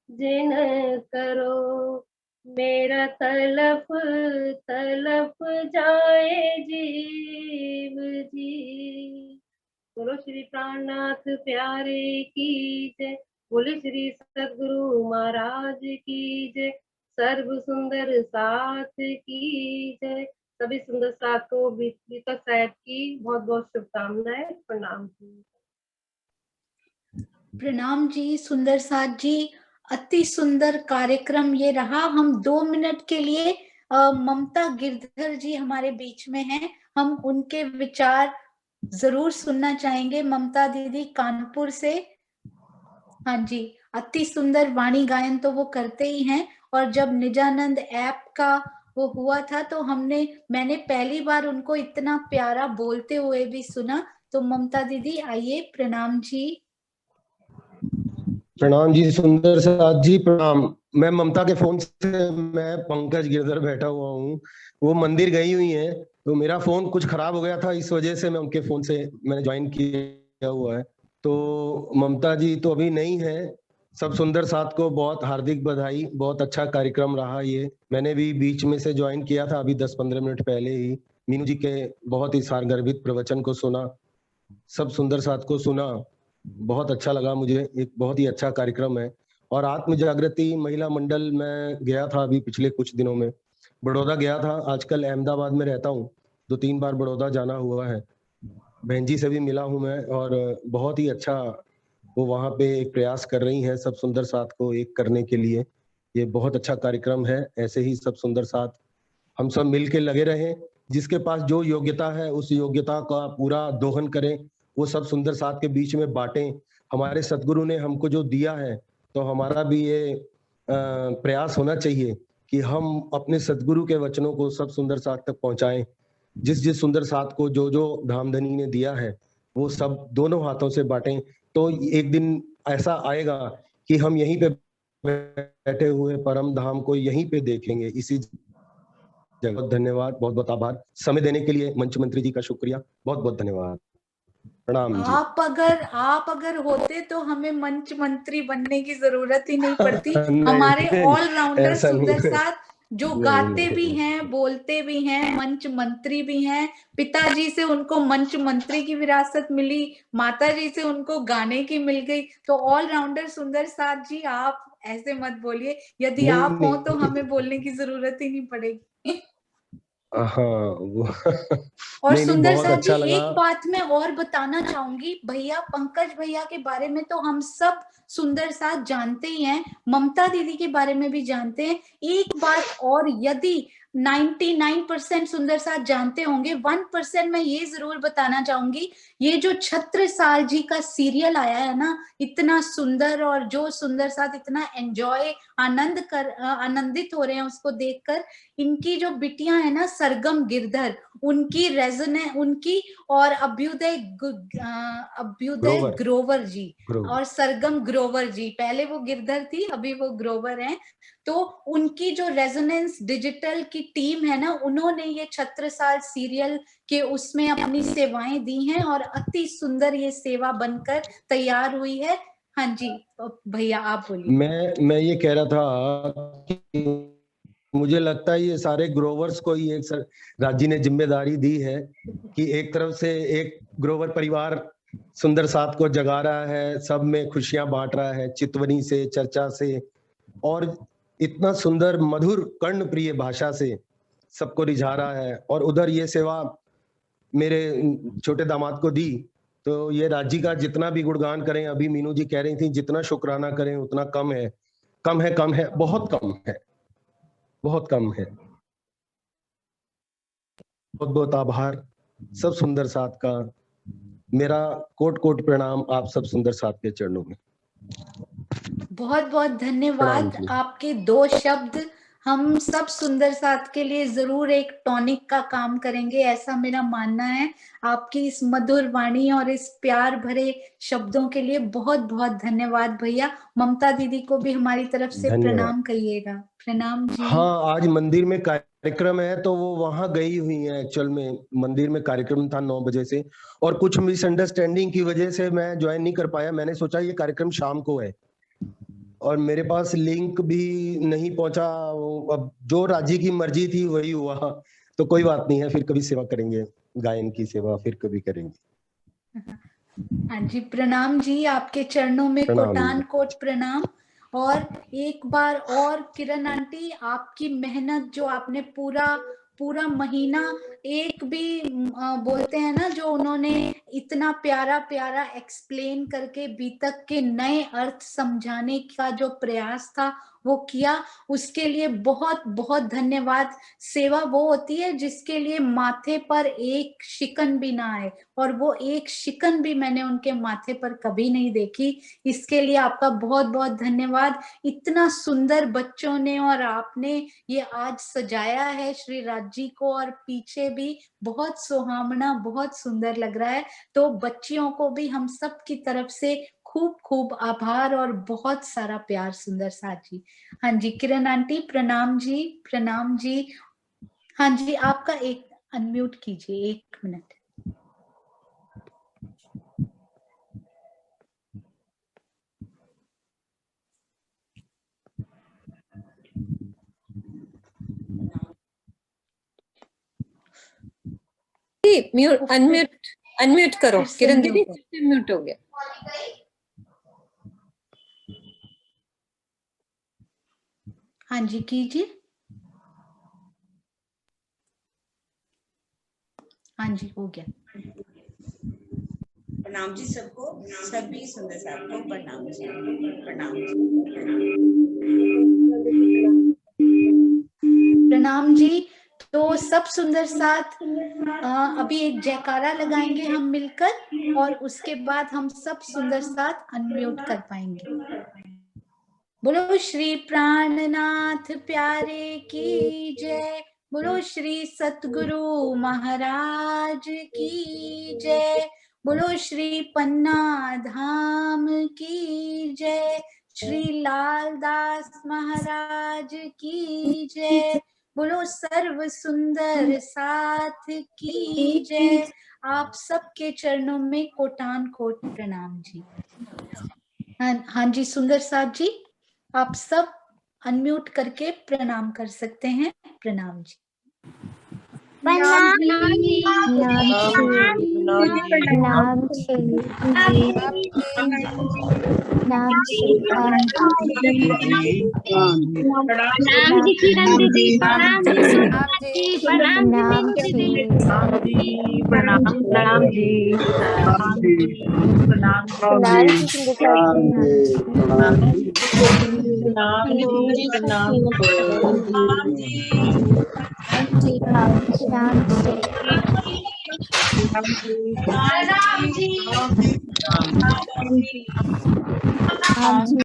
जिन करो, मेरा तलफ तलफ जाए जीव जी। बोलो श्री प्राणनाथ प्यारे की जय। बोले श्री सद्गुरु महाराज की जय। सर्व सुंदर साथ की जय। सभी सुंदर साथ को बीतक साहब की बहुत बहुत शुभकामनाएं। प्रणाम जी। प्रणाम जी सुंदर साथ जी। अति सुंदर कार्यक्रम ये रहा। हम 2 मिनट के लिए ममता गिरधर जी हमारे बीच में हैं, हम उनके विचार जरूर सुनना चाहेंगे। ममता दीदी कानपुर से। हाँ जी, अति सुंदर वाणी गायन तो वो करते ही हैं, और जब निजानंद ऐप का वो हुआ था तो मैंने पहली बार उनको इतना प्यारा बोलते हुए भी सुना। तो ममता दीदी आइए। प्रणाम जी। प्रणाम जी सुंदर साथ जी, प्रणाम। मैं ममता के फोन से, मैं पंकज गिरधर बैठा हुआ हूँ। वो मंदिर गई हुई है, तो मेरा फोन कुछ खराब हो गया था, इस वजह से मैं उनके फोन से मैंने ज्वाइन किया हुआ है। तो ममता जी तो अभी नहीं है। सब सुंदर साथ को बहुत हार्दिक बधाई। बहुत अच्छा कार्यक्रम रहा ये। मैंने भी बीच में से ज्वाइन किया था, अभी 10-15 मिनट पहले ही। मीनू जी के बहुत ही सारगर्भित प्रवचन को सुना, सब सुंदर साथ को सुना, बहुत अच्छा लगा मुझे। एक बहुत ही अच्छा कार्यक्रम है। और आत्म जागृति महिला मंडल में गया था अभी पिछले कुछ दिनों में, बड़ौदा गया था। आजकल अहमदाबाद में रहता हूँ, 2-3 बार बड़ौदा जाना हुआ है। बहन जी से भी मिला हूँ मैं, और बहुत ही अच्छा वो वहाँ पे एक प्रयास कर रही हैं सब सुंदर साथ को एक करने के लिए। ये बहुत अच्छा कार्यक्रम है। ऐसे ही सब सुंदर साथ हम सब मिल के लगे रहें। जिसके पास जो योग्यता है उस योग्यता का पूरा दोहन करें, वो सब सुंदर साथ के बीच में बांटें। हमारे सदगुरु ने हमको जो दिया है, तो हमारा भी ये प्रयास होना चाहिए कि हम अपने सदगुरु के वचनों को सब सुंदर साथ तक पहुंचाएं। जिस जिस सुंदर साथ को जो जो धामधनी ने दिया है, वो सब दोनों हाथों से बांटें। तो एक दिन ऐसा आएगा कि हम यहीं पे बैठे हुए परम धाम को यहीं पे देखेंगे, इसी जगह। धन्यवाद, बहुत बहुत आभार समय देने के लिए। मंच मंत्री जी का शुक्रिया, बहुत बहुत धन्यवाद। प्रणाम जी। आप अगर होते तो हमें मंच मंत्री बनने की जरूरत ही नहीं पड़ती। हमारे ऑलराउंडर सुंदर साथ जो गाते भी हैं, बोलते भी हैं, मंच मंत्री भी हैं। पिताजी से उनको मंच मंत्री की विरासत मिली, माताजी से उनको गाने की मिल गई। तो ऑलराउंडर सुंदर साथ जी, आप ऐसे मत बोलिए। यदि आप हो तो हमें बोलने की जरूरत ही नहीं पड़ेगी। और सुंदर साथ जी, एक बात मैं और बताना चाहूंगी। भैया पंकज भैया के बारे में तो हम सब सुंदर साथ जानते ही हैं, ममता दीदी के बारे में भी जानते हैं। एक बात और, यदि 99% सुंदर साथ जानते होंगे। 1% मैं ये जरूर बताना चाहूंगी, ये जो छत्रसाल जी का सीरियल आया है ना, इतना सुंदर, और जो सुंदर साथ इतना एंजॉय आनंदित हो रहे हैं उसको देखकर। इनकी जो बिटियां है ना, सरगम गिरधर, उनकी उनकी और अभ्युदय ग्रोवर जी और सरगम ग्रोवर जी, पहले वो गिरधर थी, अभी वो ग्रोवर हैं। तो उनकी जो रेजोनेंस डिजिटल की टीम है ना, उन्होंने ये छत्रसाल सीरियल के उसमें अपनी सेवाएं दी हैं और अति सुंदर ये सेवा बनकर तैयार हुई है। हाँ जी भैया आप बोलिए। मैं ये कह रहा था कि मुझे लगता है ये सारे ग्रोवर्स को ही एक राज्य ने जिम्मेदारी दी है कि एक तरफ से एक ग्रोवर परिवार सुंदर साथ को जगा रहा है, सब में खुशियां बांट रहा है, चितवनी से, चर्चा से, और इतना सुंदर मधुर कर्ण प्रिय भाषा से सबको रिझा रहा है। और उधर ये सेवा मेरे छोटे दामाद को दी, तो ये राज्य का जितना भी गुणगान करें, अभी मीनू जी कह रही थी जितना शुक्राना करें उतना कम है, कम है, कम है, बहुत कम है, बहुत कम है। बहुत बहुत आभार सब सुंदर साथ का। मेरा कोट कोट प्रणाम आप सब सुंदर साथ के चरणों में। बहुत बहुत धन्यवाद। आपके 2 शब्द हम सब सुंदर साथ के लिए जरूर एक टॉनिक का काम करेंगे, ऐसा मेरा मानना है। आपकी इस मधुर वाणी और इस प्यार भरे शब्दों के लिए बहुत बहुत धन्यवाद भैया। ममता दीदी को भी हमारी तरफ से प्रणाम कहिएगा। प्रणाम जी। हाँ, आज मंदिर में कार्यक्रम है तो वो वहां गई हुई है। एक्चुअल में मंदिर में कार्यक्रम था 9 बजे से, और कुछ मिसअंडरस्टैंडिंग की वजह से मैं ज्वाइन नहीं कर पाया। मैंने सोचा ये कार्यक्रम शाम को है और मेरे पास लिंक भी नहीं पहुंचा। अब जो राज्य की मर्जी थी वही हुआ, तो कोई बात नहीं है, फिर कभी सेवा करेंगे, गायन की सेवा फिर कभी करेंगे। हाँ जी, प्रणाम जी, आपके चरणों में कोटान कोट प्रणाम। और एक बार और किरण आंटी, आपकी मेहनत जो आपने पूरा महीना एक भी बोलते हैं ना, जो उन्होंने इतना प्यारा प्यारा एक्सप्लेन करके बीतक के नए अर्थ समझाने का जो प्रयास था वो किया, उसके लिए बहुत बहुत धन्यवाद। सेवा वो होती है जिसके लिए माथे पर एक शिकन भी ना आए, और वो एक शिकन भी मैंने उनके माथे पर कभी नहीं देखी। इसके लिए आपका बहुत बहुत धन्यवाद। इतना सुंदर बच्चों ने और आपने ये आज सजाया है श्री राज्य को, और पीछे भी बहुत सुहावना, बहुत सुंदर लग रहा है। तो बच्चियों को भी हम सब की तरफ से खूब खूब आभार और बहुत सारा प्यार सुंदर साथ जी। हाँ जी किरण आंटी प्रणाम जी, प्रणाम जी। हाँ जी, आपका एक अनम्यूट कीजिए, 1 मिनट। अनम्यूट करो किरण दीदी, म्यूट हो गया। हाँ जी कीजिए। हाँ जी हो गया। प्रणाम जी सबको, सभी सुंदर साथ को प्रणाम जी, प्रणाम प्रणाम जी। तो सब सुंदर साथ अभी एक जयकारा लगाएंगे हम मिलकर, और उसके बाद हम सब सुंदर साथ अनम्यूट कर पाएंगे। बोलो श्री प्राणनाथ प्यारे की जय, बोलो श्री सतगुरु महाराज की जय, बोलो श्री पन्ना धाम की जय, श्री लालदास महाराज की जय, बोलो सर्व सुंदर साथ की जय। आप सबके चरणों में कोटान कोट प्रणाम जी। हाँ जी सुंदर साथ जी, आप सब अनम्यूट करके प्रणाम कर सकते हैं। प्रणाम जी। प्रणाम जी। जी